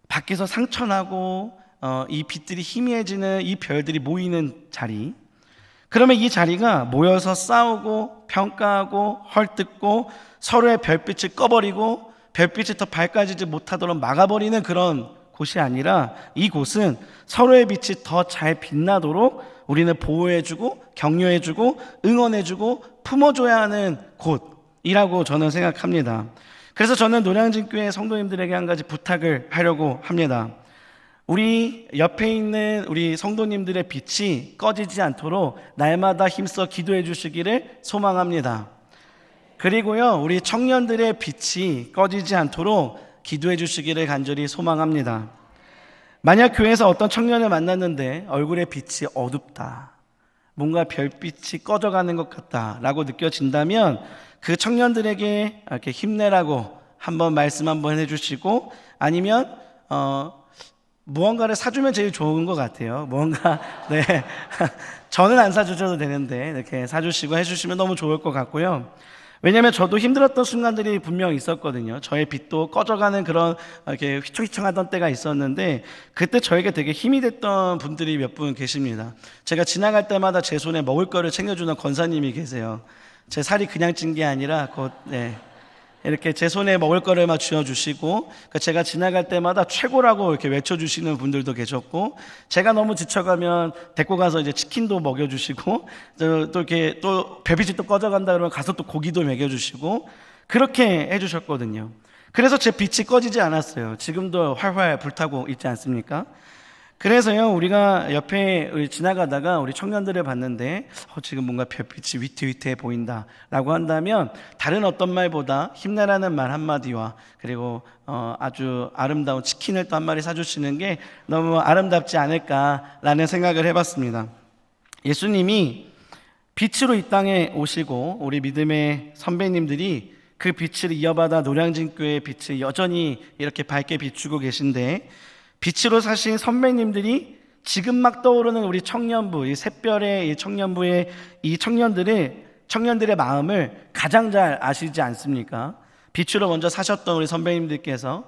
밖에서 상처나고 이 빛들이 희미해지는 이 별들이 모이는 자리, 그러면 이 자리가 모여서 싸우고 평가하고 헐뜯고 서로의 별빛을 꺼버리고 별빛이 더 밝아지지 못하도록 막아버리는 그런 곳이 아니라 이곳은 서로의 빛이 더 잘 빛나도록 우리는 보호해주고 격려해주고 응원해주고 품어줘야 하는 곳이라고 저는 생각합니다. 그래서 저는 노량진교회 성도님들에게 한 가지 부탁을 하려고 합니다. 우리 옆에 있는 우리 성도님들의 빛이 꺼지지 않도록 날마다 힘써 기도해 주시기를 소망합니다. 그리고요, 우리 청년들의 빛이 꺼지지 않도록 기도해 주시기를 간절히 소망합니다. 만약 교회에서 어떤 청년을 만났는데 얼굴의 빛이 어둡다, 뭔가 별빛이 꺼져가는 것 같다라고 느껴진다면 그 청년들에게 이렇게 힘내라고 한번 말씀 한번 해주시고, 아니면 무언가를 사주면 제일 좋은 것 같아요. 무언가 네 저는 안 사주셔도 되는데 이렇게 사주시고 해주시면 너무 좋을 것 같고요. 왜냐하면 저도 힘들었던 순간들이 분명 있었거든요. 저의 빛도 꺼져가는 그런 이렇게 휘청휘청하던 때가 있었는데 그때 저에게 되게 힘이 됐던 분들이 몇 분 계십니다. 제가 지나갈 때마다 제 손에 먹을 거를 챙겨주는 권사님이 계세요. 제 살이 그냥 찐 게 아니라 곧 이렇게 제 손에 먹을 거를 막 쥐어주시고, 제가 지나갈 때마다 최고라고 이렇게 외쳐주시는 분들도 계셨고, 제가 너무 지쳐가면 데리고 가서 이제 치킨도 먹여주시고, 또 이렇게 또 별빛이 또 꺼져간다 그러면 가서 또 고기도 먹여주시고, 그렇게 해주셨거든요. 그래서 제 빛이 꺼지지 않았어요. 지금도 활활 불타고 있지 않습니까? 그래서요, 우리가 옆에 지나가다가 우리 청년들을 봤는데 지금 뭔가 별빛이 위태위태해 보인다 라고 한다면 다른 어떤 말보다 힘내라는 말 한마디와 그리고 아주 아름다운 치킨을 또 한 마리 사주시는 게 너무 아름답지 않을까라는 생각을 해봤습니다. 예수님이 빛으로 이 땅에 오시고 우리 믿음의 선배님들이 그 빛을 이어받아 노량진교회의 빛을 여전히 이렇게 밝게 비추고 계신데, 빛으로 사신 선배님들이 지금 막 떠오르는 우리 청년부, 이 샛별의 이 청년부의 이 청년들의 마음을 가장 잘 아시지 않습니까? 빛으로 먼저 사셨던 우리 선배님들께서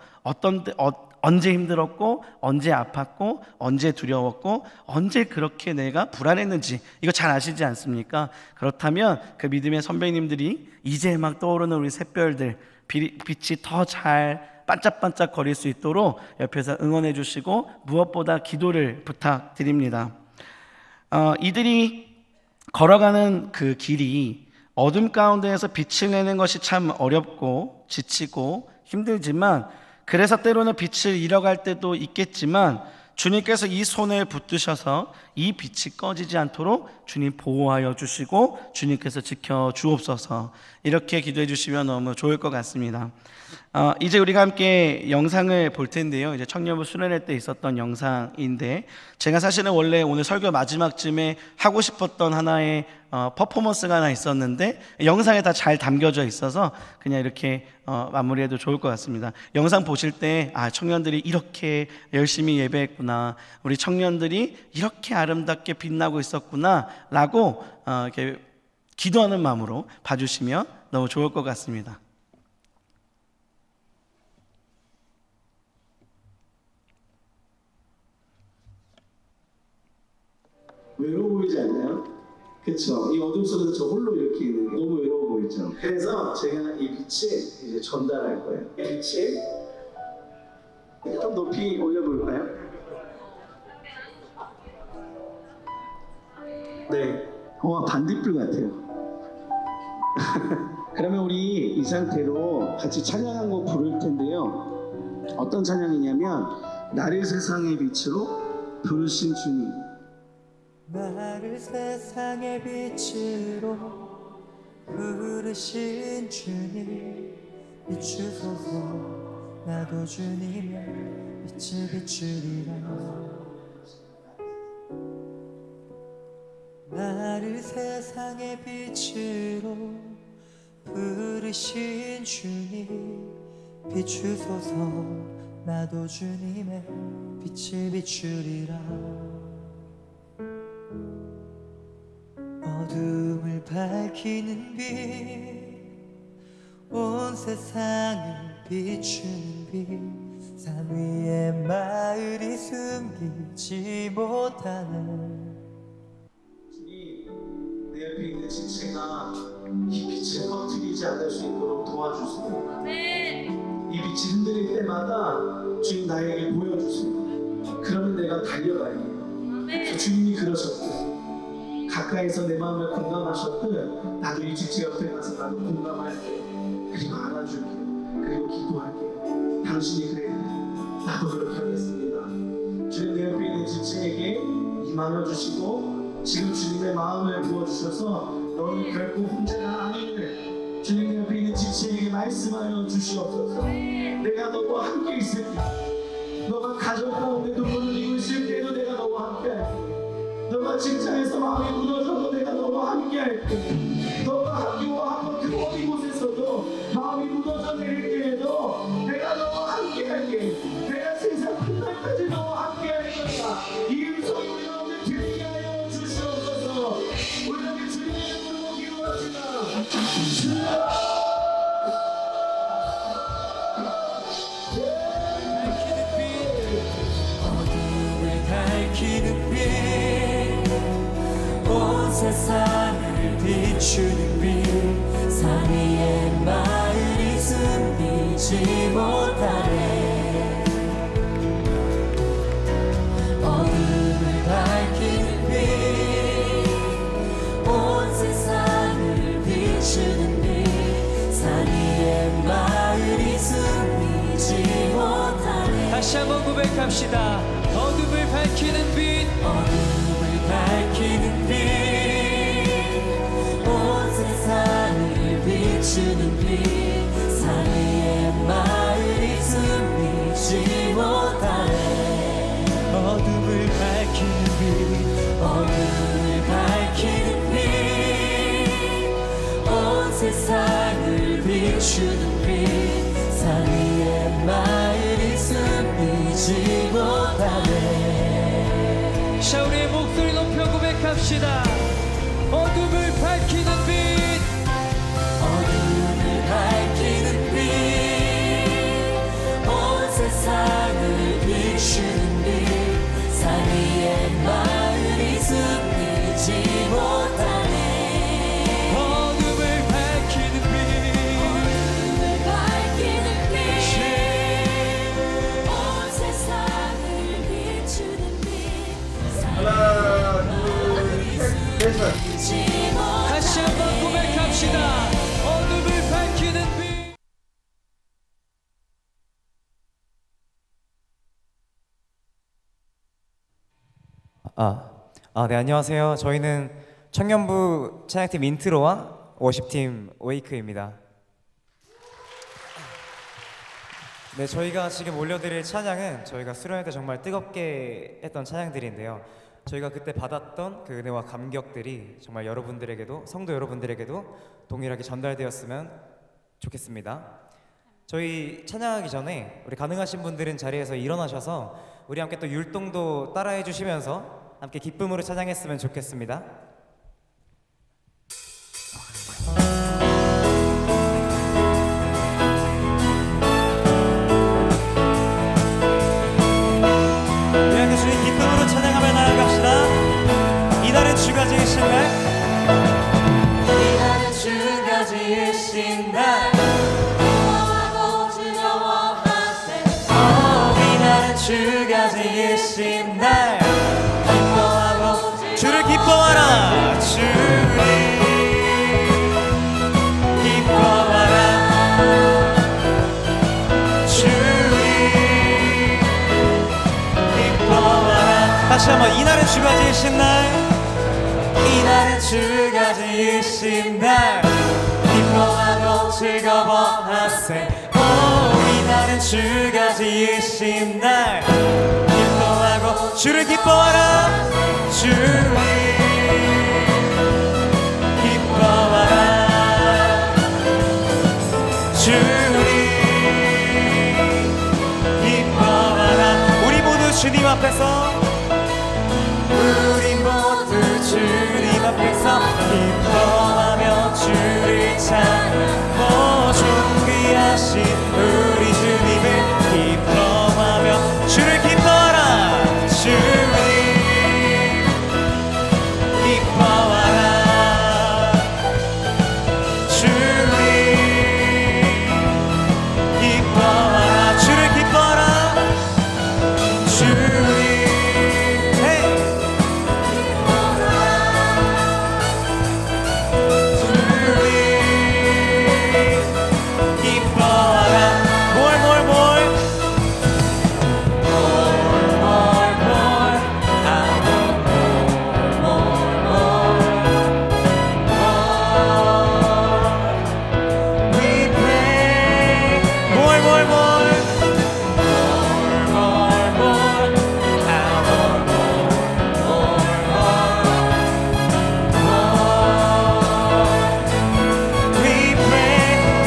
언제 힘들었고, 언제 아팠고, 언제 두려웠고, 언제 그렇게 내가 불안했는지 이거 잘 아시지 않습니까? 그렇다면 그 믿음의 선배님들이 이제 막 떠오르는 우리 샛별들, 빛이 더 잘 반짝반짝 거릴 수 있도록 옆에서 응원해 주시고 무엇보다 기도를 부탁드립니다. 이들이 걸어가는 그 길이 어둠 가운데에서 빛을 내는 것이 참 어렵고 지치고 힘들지만, 그래서 때로는 빛을 잃어갈 때도 있겠지만 주님께서 이 손을 붙드셔서 이 빛이 꺼지지 않도록 주님 보호하여 주시고 주님께서 지켜 주옵소서, 이렇게 기도해 주시면 너무 좋을 것 같습니다. 이제 우리가 함께 영상을 볼 텐데요. 이제 청년부 수련회 때 있었던 영상인데, 제가 사실은 원래 오늘 설교 마지막쯤에 하고 싶었던 하나의 퍼포먼스가 하나 있었는데 영상에 다 잘 담겨져 있어서 그냥 이렇게 마무리해도 좋을 것 같습니다. 영상 보실 때 청년들이 이렇게 열심히 예배했구나, 우리 청년들이 이렇게 아름답게 빛나고 있었구나 라고 이렇게 기도하는 마음으로 봐주시면 너무 좋을 것 같습니다. 외로워 보이지 않나요? 그렇죠. 이 어둠 속에서 저 홀로 이렇게 있는 게 너무 외로워 보이죠. 그래서 제가 이 빛을 이제 전달할 거예요. 이 빛을 좀 높이 올려볼까요? 네. 반딧불 같아요. 그러면 우리 이 상태로 같이 찬양한 곡 부를 텐데요. 어떤 찬양이냐면 나를 세상의 빛으로 부르신 주님. 나를 세상의 빛으로 부르신 주님 비추소서. 나도 주님의 빛을 비추리라. 나를 세상의 빛으로 부르신 주님 비추소서. 나도 주님의 빛을 비추리라. 어둠을 밝히는 빛, 온 세상을 비추는 빛, 산 위에 마을이 숨기지 못하는. 주님, 내 옆에 있는 지체가 이 빛을 꺼뜨리지 않을 수 있도록 도와주세요. 이 빛이 흔들릴 때마다 주님 나에게 보여주세요. 그러면 내가 달려가요. 그래서 주님이 그러셨고 가까이서 내 마음을 공감하셨고 나도 이 지체 옆에 가서 나도 공감할게. 그리고 안아줄게. 그리고 기도할게. 당신이 그래. 나도 그렇게 하겠습니다. 주님 내 옆에 있는 지체에게 임하여 주시고 지금 주님의 마음을 부어주셔서 너는 결코 혼자가 아님을 주님 내 옆에 있는 지체에게 말씀하여 주시옵소서. 내가 너와 함께 있을게. 너가 가정 가운데 눈물을 입으실 때도 내가 너와 함께 할게. 너가 직장에서 마음이 무너져도 내가 너와 함께 할게. 너가 학교와 학원 그 어디 곳에서도 마음이 무너져 내릴 때에도 내가 너와 함께 할게. 내가 세상 끝날까지 너와 함께 할 것이다. 이 음성이 우리 가운데 들리게 하여 주시옵소서. 우리 함께 주님의 이름으로 기도합시다. 어둠을 밝히는 빛, 온 세상을 비추는 빛, 산 위에 마을이 숨기지 못하네. 어둠을 밝히는 빛, 온 세상을 비추는 빛, 산 위에 마을이 숨기지 못하네. 다시 한번 고백합시다. 어둠을 밝히는 빛, 어둠을 밝히는 빛, 온 세상을 비추는 빛, 산 위에 마을이 숨기지 못하네. 어둠을 밝히는 빛, 어둠을 밝히는 빛, 온 세상을 비추는 빛, 산 위에 마을이 숨기지 못하네. 자, 우리의 목소리 높여 고백합시다. 어둠을 밝히는 빛, 어둠을 밝히는 빛, 온 세상을 비추는 빛, 산 위에 마을이 숨기지 못하네. 어둠을 밝히는 빛, 어둠을 밝히는 빛, 온 세상을 비추는 빛, 산 위에 마을이 숨기지 못하네. 다시 한번 고백합시다. 어둠을 밝히는 빛. 네, 안녕하세요. 저희는 청년부 찬양팀 인트로와 워십팀 웨이크입니다. 네, 저희가 지금 올려드릴 찬양은 저희가 수련회 때 정말 뜨겁게 했던 찬양들인데요. 저희가 그때 받았던 그 은혜와 감격들이 정말 여러분들에게도, 성도 여러분들에게도 동일하게 전달되었으면 좋겠습니다. 저희 찬양하기 전에 우리 가능하신 분들은 자리에서 일어나셔서 우리 함께 또 율동도 따라해 주시면서 함께 기쁨으로 찬양했으면 좋겠습니다. 우리 함께 주님 기쁨으로 찬양하며 나아갑시다. 이날은 주가 지으신 날, 이날은 주가 지으신 날, 기뻐하고 즐거워하세. 이날은 주가 지으신 날, 기뻐하고 주를 기뻐하라. 주를 기뻐하라. 주를 기뻐하라. 다시 한번 이날은 주가 지으신 날, 이날은 주가 지으신 날 기뻐하고 즐거워하세. 이날은 주가 지으신 날 기뻐하고 주를 기뻐하라. 주를 기뻐하라. 주를 기뻐하라. 우리 모두 주님 앞에서 주님 앞에서 기뻐하며 주를 찬양하고 존귀하신 우리 주님을 기뻐하며 주를 기뻐하라. 주를 기뻐하라. 주를 기뻐하라. 주를 기뻐하라. 주를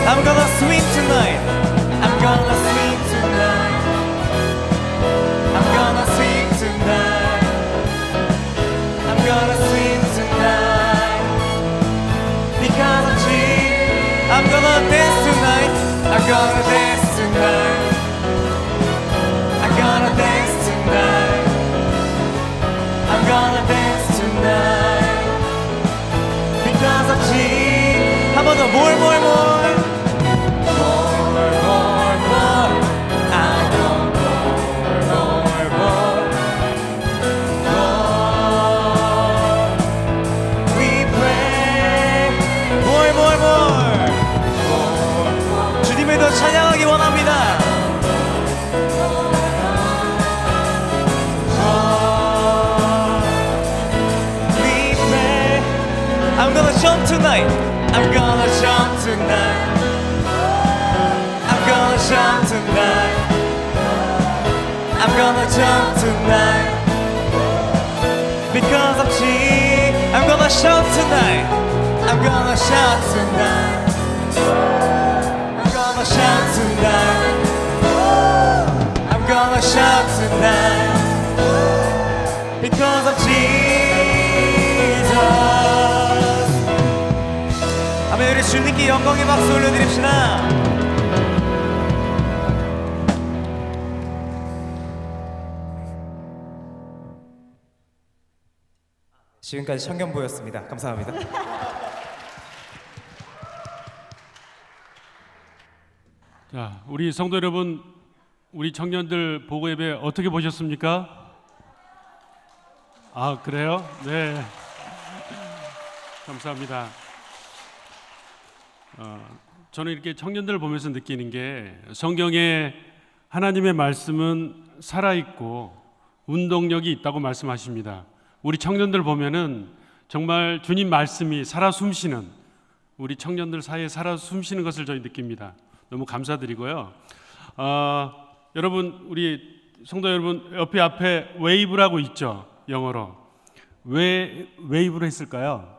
I'm gonna swing tonight. I'm gonna swing tonight. I'm gonna swing tonight. I'm gonna swing tonight. Because of Jesus, I'm gonna dance tonight. I'm gonna dance tonight. I'm gonna dance tonight. I'm gonna dance tonight. Because of Jesus. 한 번 더 more. 주님을 더 찬양하기 원합니다. We pray. I'm gonna jump tonight. I'm gonna jump tonight. I'm gonna jump tonight. I'm gonna jump tonight. Because of Jesus, I'm gonna shout tonight. I'm gonna shout tonight. I'm gonna shout tonight. I'm gonna shout tonight. Because of Jesus. 아멘. 우리 주님께 영광의 박수 올려드립시다. 지금까지 청년부였습니다. 감사합니다. 자, 우리 성도 여러분, 우리 청년들 보고 예배 어떻게 보셨습니까? 아, 그래요? 네. 감사합니다. 저는 이렇게 청년들을 보면서 느끼는 게 성경에 하나님의 말씀은 살아있고 운동력이 있다고 말씀하십니다. 우리 청년들 보면은 정말 주님 말씀이 살아 숨쉬는, 우리 청년들 사이에 살아 숨쉬는 것을 저희 느낍니다. 너무 감사드리고요. 여러분, 우리 성도 여러분, 옆에 앞에 웨이브라고 있죠, 영어로. 왜 웨이브로 했을까요?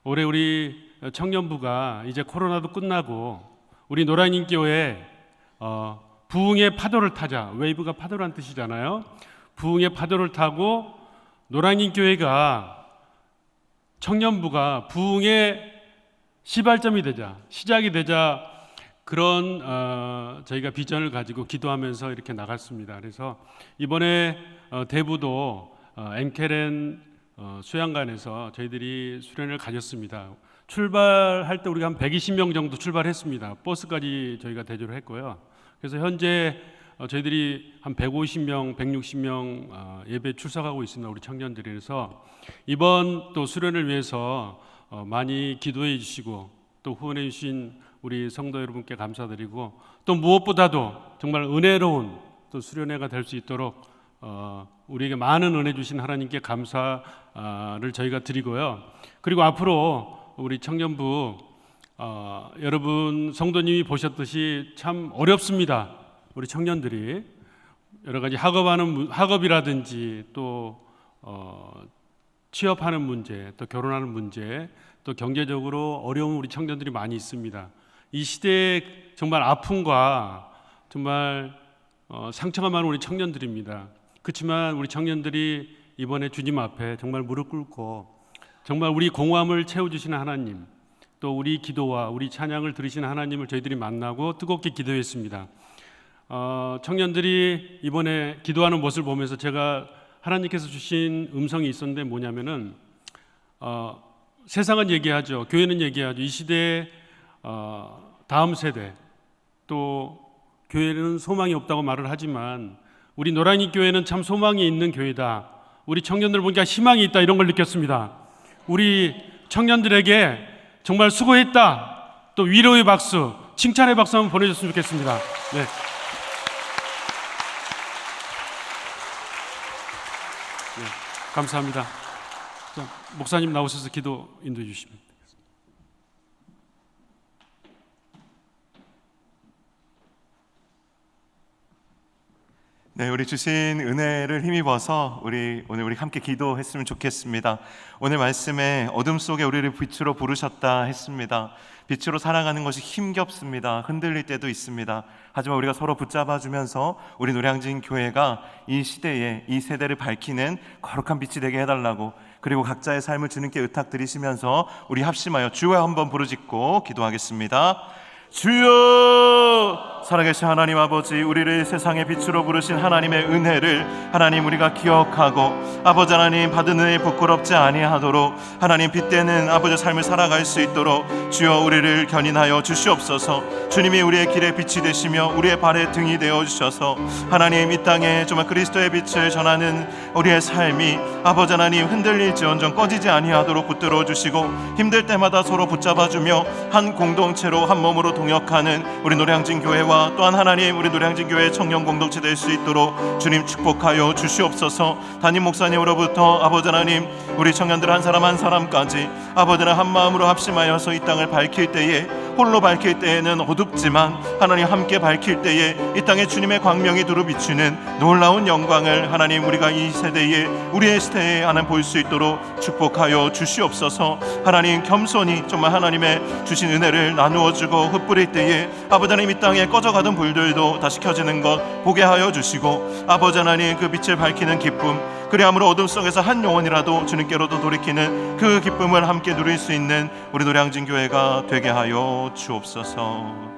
올해 우리 청년부가 이제 코로나도 끝나고 우리 노란인교회 부흥의 파도를 타자. 웨이브가 파도란 뜻이잖아요. 부흥의 파도를 타고 노란인교회가, 청년부가 부흥의 시발점이 되자, 시작이 되자, 그런 저희가 비전을 가지고 기도하면서 이렇게 나갔습니다. 그래서 이번에 대부도 엠케렌 수양관에서 저희들이 수련을 가졌습니다. 출발할 때 우리가 한 120명 정도 출발했습니다. 버스까지 저희가 대조를 했고요. 그래서 현재 저희들이 한 150명, 160명 예배 출석하고 있습니다. 우리 청년들이. 그래서 이번 또 수련을 위해서 많이 기도해 주시고 또 후원해 주신 우리 성도 여러분께 감사드리고, 또 무엇보다도 정말 은혜로운 또 수련회가 될 수 있도록 우리에게 많은 은혜 주신 하나님께 감사를 저희가 드리고요. 그리고 앞으로 우리 청년부 여러분 성도님이 보셨듯이 참 어렵습니다. 우리 청년들이 여러 가지 학업이라든지 또 취업하는 문제, 또 결혼하는 문제, 또 경제적으로 어려운 우리 청년들이 많이 있습니다. 이 시대의 정말 아픔과 정말 상처가 많은 우리 청년들입니다. 그렇지만 우리 청년들이 이번에 주님 앞에 정말 무릎 꿇고 정말 우리 공허함을 채워주시는 하나님, 또 우리 기도와 우리 찬양을 들으시는 하나님을 저희들이 만나고 뜨겁게 기도했습니다. 청년들이 이번에 기도하는 모습을 보면서 제가 하나님께서 주신 음성이 있었는데 뭐냐면은 세상은 얘기하죠. 교회는 얘기하죠. 이 시대의 다음 세대, 또 교회는 소망이 없다고 말을 하지만 우리 노량진 교회는 참 소망이 있는 교회다. 우리 청년들 보니까 희망이 있다, 이런 걸 느꼈습니다. 우리 청년들에게 정말 수고했다, 또 위로의 박수, 칭찬의 박수 한번 보내줬으면 좋겠습니다. 네. 네, 감사합니다. 자, 목사님 나오셔서 기도 인도해 주십니다. 네, 우리 주신 은혜를 힘입어서 오늘 우리 함께 기도했으면 좋겠습니다. 오늘 말씀에 어둠 속에 우리를 빛으로 부르셨다 했습니다. 빛으로 살아가는 것이 힘겹습니다. 흔들릴 때도 있습니다. 하지만 우리가 서로 붙잡아주면서 우리 노량진 교회가 이 시대에 이 세대를 밝히는 거룩한 빛이 되게 해달라고, 그리고 각자의 삶을 주님께 의탁드리시면서 우리 합심하여 주여 한번 부르짖고 기도하겠습니다. 주여! 살아계신 하나님 아버지, 우리를 세상의 빛으로 부르신 하나님의 은혜를 하나님 우리가 기억하고 아버지 하나님 받은 은혜에 부끄럽지 아니하도록 하나님 빛되는 아버지 삶을 살아갈 수 있도록 주여 우리를 견인하여 주시옵소서. 주님이 우리의 길에 빛이 되시며 우리의 발의 등이 되어주셔서 하나님 이 땅에 정말 그리스도의 빛을 전하는 우리의 삶이 아버지 하나님 흔들릴지언정 꺼지지 아니하도록 붙들어 주시고, 힘들 때마다 서로 붙잡아주며 한 공동체로 한 몸으로 동역하는 우리 노량진 교회와 또한 하나님 우리 노량진 교회 청년 공동체 될 수 있도록 주님 축복하여 주시옵소서. 담임 목사님으로부터 아버지 하나님 우리 청년들 한 사람 한 사람까지 아버지 하나님 한 마음으로 합심하여서 이 땅을 밝힐 때에, 홀로 밝힐 때에는 어둡지만 하나님 함께 밝힐 때에 이 땅에 주님의 광명이 두루 비추는 놀라운 영광을 하나님 우리가 이 세대에 우리의 시대에 하나님 볼 수 있도록 축복하여 주시옵소서. 하나님 겸손히 정말 하나님의 주신 은혜를 나누어주고 흩뿌릴 때에 아버지 하나님 이 땅에 꺼져가던 불들도 다시 켜지는 것 보게 하여 주시고, 아버지 하나님 그 빛을 밝히는 기쁨, 그리함으로 어둠 속에서 한 영혼이라도 주님께로도 돌이키는 그 기쁨을 함께 누릴 수 있는 우리 노량진 교회가 되게 하여 주옵소서.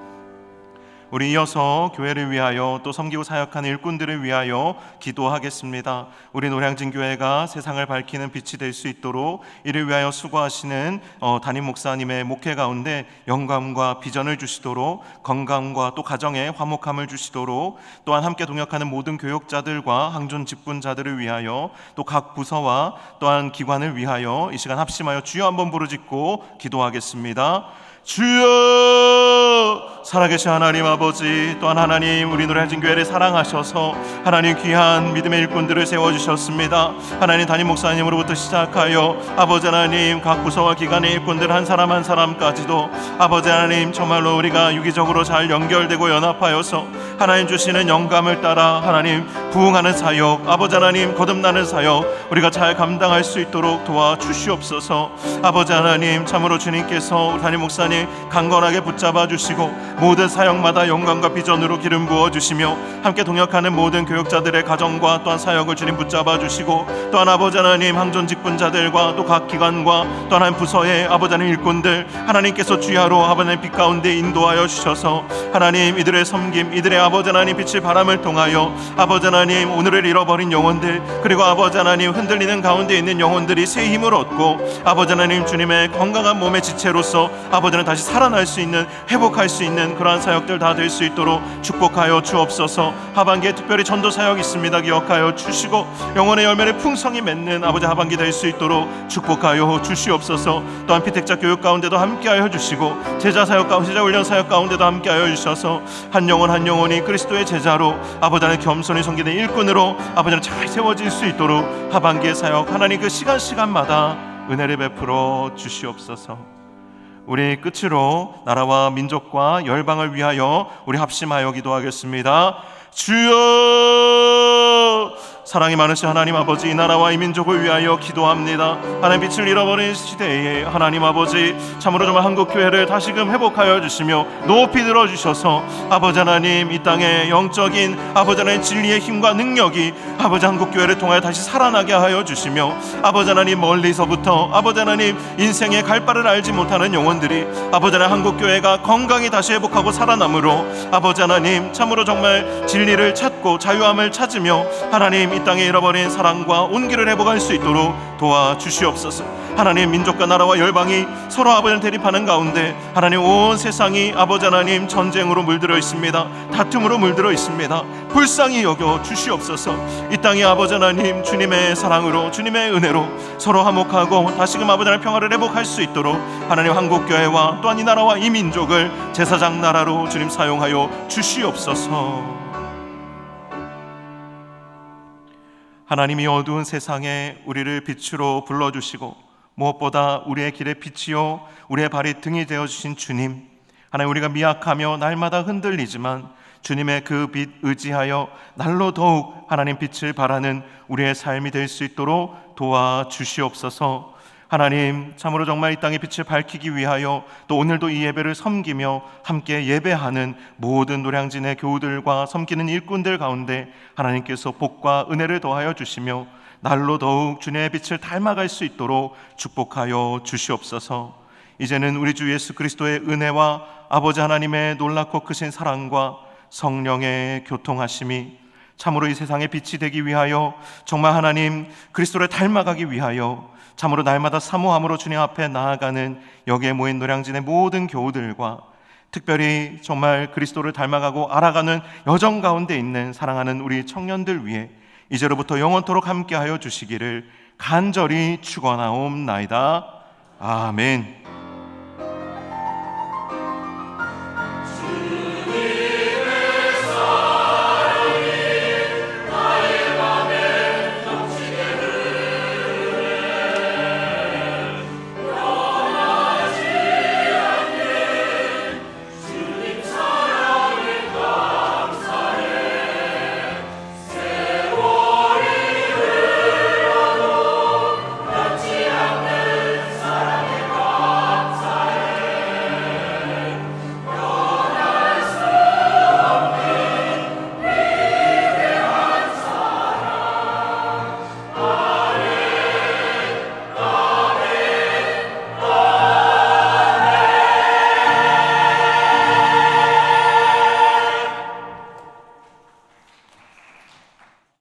우리 이어서 교회를 위하여 또 섬기고 사역하는 일꾼들을 위하여 기도하겠습니다. 우리 노량진 교회가 세상을 밝히는 빛이 될 수 있도록 이를 위하여 수고하시는 담임 목사님의 목회 가운데 영감과 비전을 주시도록, 건강과 또 가정에 화목함을 주시도록, 또한 함께 동역하는 모든 교역자들과 항존 직분자들을 위하여 또 각 부서와 또한 기관을 위하여 이 시간 합심하여 주여 한번 부르짖고 기도하겠습니다. 주여! 살아계신 하나님 아버지, 또한 하나님 우리 노량진 교회를 사랑하셔서 하나님 귀한 믿음의 일꾼들을 세워주셨습니다. 하나님 담임 목사님으로부터 시작하여 아버지 하나님 각 부서와 기관의 일꾼들 한 사람 한 사람까지도 아버지 하나님 정말로 우리가 유기적으로 잘 연결되고 연합하여서 하나님 주시는 영감을 따라 하나님 부흥하는 사역, 아버지 하나님 거듭나는 사역 우리가 잘 감당할 수 있도록 도와주시옵소서. 아버지 하나님 참으로 주님께서 담임 목사님 강건하게 붙잡아 주시고 모든 사역마다 영광과 비전으로 기름 부어 주시며 함께 동역하는 모든 교역자들의 가정과 또한 사역을 주님 붙잡아 주시고, 또한 아버지 하나님 항존 직분자들과 또 각 기관과 또한 한 부서의 아버지 하나님 일꾼들 하나님께서 주야로 아버지 하나님 빛 가운데 인도하여 주셔서 하나님 이들의 섬김, 이들의 아버지 하나님 빛의 바람을 통하여 아버지 하나님 오늘을 잃어버린 영혼들, 그리고 아버지 하나님 흔들리는 가운데 있는 영혼들이 새 힘을 얻고 아버지 하나님 주님의 건강한 몸의 지체로서 아버지 하나님 다시 살아날 수 있는, 회복할 수 있는 그러한 사역들 다 될 수 있도록 축복하여 주옵소서. 하반기에 특별히 전도 사역 있습니다. 기억하여 주시고 영혼의 열매를 풍성히 맺는 아버지 하반기 될 수 있도록 축복하여 주시옵소서. 또한 피택자 교육 가운데도 함께하여 주시고 제자 사역 가운데, 제자 훈련 사역 가운데도 함께하여 주셔서 한 영혼 한 영혼이 그리스도의 제자로 아버지 하나님 겸손히 섬기는 섬기는 일꾼으로 아버지는 잘 세워질 수 있도록 하반기의 사역 하나님 그 시간마다 은혜를 베풀어 주시옵소서. 우리 끝으로 나라와 민족과 열방을 위하여 우리 합심하여 기도하겠습니다. 주여, 사랑이 많으신 하나님 아버지, 이 나라와 이 민족을 위하여 기도합니다. 하나님, 빛을 잃어버린 시대에 하나님 아버지, 참으로 정말 한국교회를 다시금 회복하여 주시며 높이 들어주셔서 아버지 하나님, 이 땅에 영적인 아버지 하나님 진리의 힘과 능력이 아버지 한국교회를 통하여 다시 살아나게 하여 주시며, 아버지 하나님 멀리서부터 아버지 하나님 인생의 갈 바를 알지 못하는 영혼들이 아버지 하나님 한국교회가 건강히 다시 회복하고 살아남으로 아버지 하나님 참으로 정말 진리를 찾고 자유함을 찾으며 하나님 이 땅에 잃어버린 사랑과 온기를 회복할 수 있도록 도와주시옵소서. 하나님, 민족과 나라와 열방이 서로 아버지를 대립하는 가운데 하나님 온 세상이 아버지 하나님 전쟁으로 물들어 있습니다. 다툼으로 물들어 있습니다. 불쌍히 여겨 주시옵소서. 이 땅이 아버지 하나님 주님의 사랑으로 주님의 은혜로 서로 화목하고 다시금 아버지 하나님 평화를 회복할 수 있도록 하나님 한국교회와 또한 이 나라와 이 민족을 제사장 나라로 주님 사용하여 주시옵소서. 하나님이 어두운 세상에 우리를 빛으로 불러주시고 무엇보다 우리의 길의 빛이요 우리의 발이 등이 되어주신 주님, 하나님, 우리가 미약하며 날마다 흔들리지만 주님의 그 빛 의지하여 날로 더욱 하나님 빛을 발하는 우리의 삶이 될 수 있도록 도와주시옵소서. 하나님, 참으로 정말 이 땅의 빛을 밝히기 위하여 또 오늘도 이 예배를 섬기며 함께 예배하는 모든 노량진의 교우들과 섬기는 일꾼들 가운데 하나님께서 복과 은혜를 더하여 주시며 날로 더욱 주님의 빛을 닮아갈 수 있도록 축복하여 주시옵소서. 이제는 우리 주 예수 그리스도의 은혜와 아버지 하나님의 놀랍고 크신 사랑과 성령의 교통하심이 참으로 이 세상의 빛이 되기 위하여 정말 하나님 그리스도를 닮아가기 위하여 참으로 날마다 사모함으로 주님 앞에 나아가는 여기에 모인 노량진의 모든 교우들과 특별히 정말 그리스도를 닮아가고 알아가는 여정 가운데 있는 사랑하는 우리 청년들 위해 이제로부터 영원토록 함께하여 주시기를 간절히 축원하옵나이다. 아멘.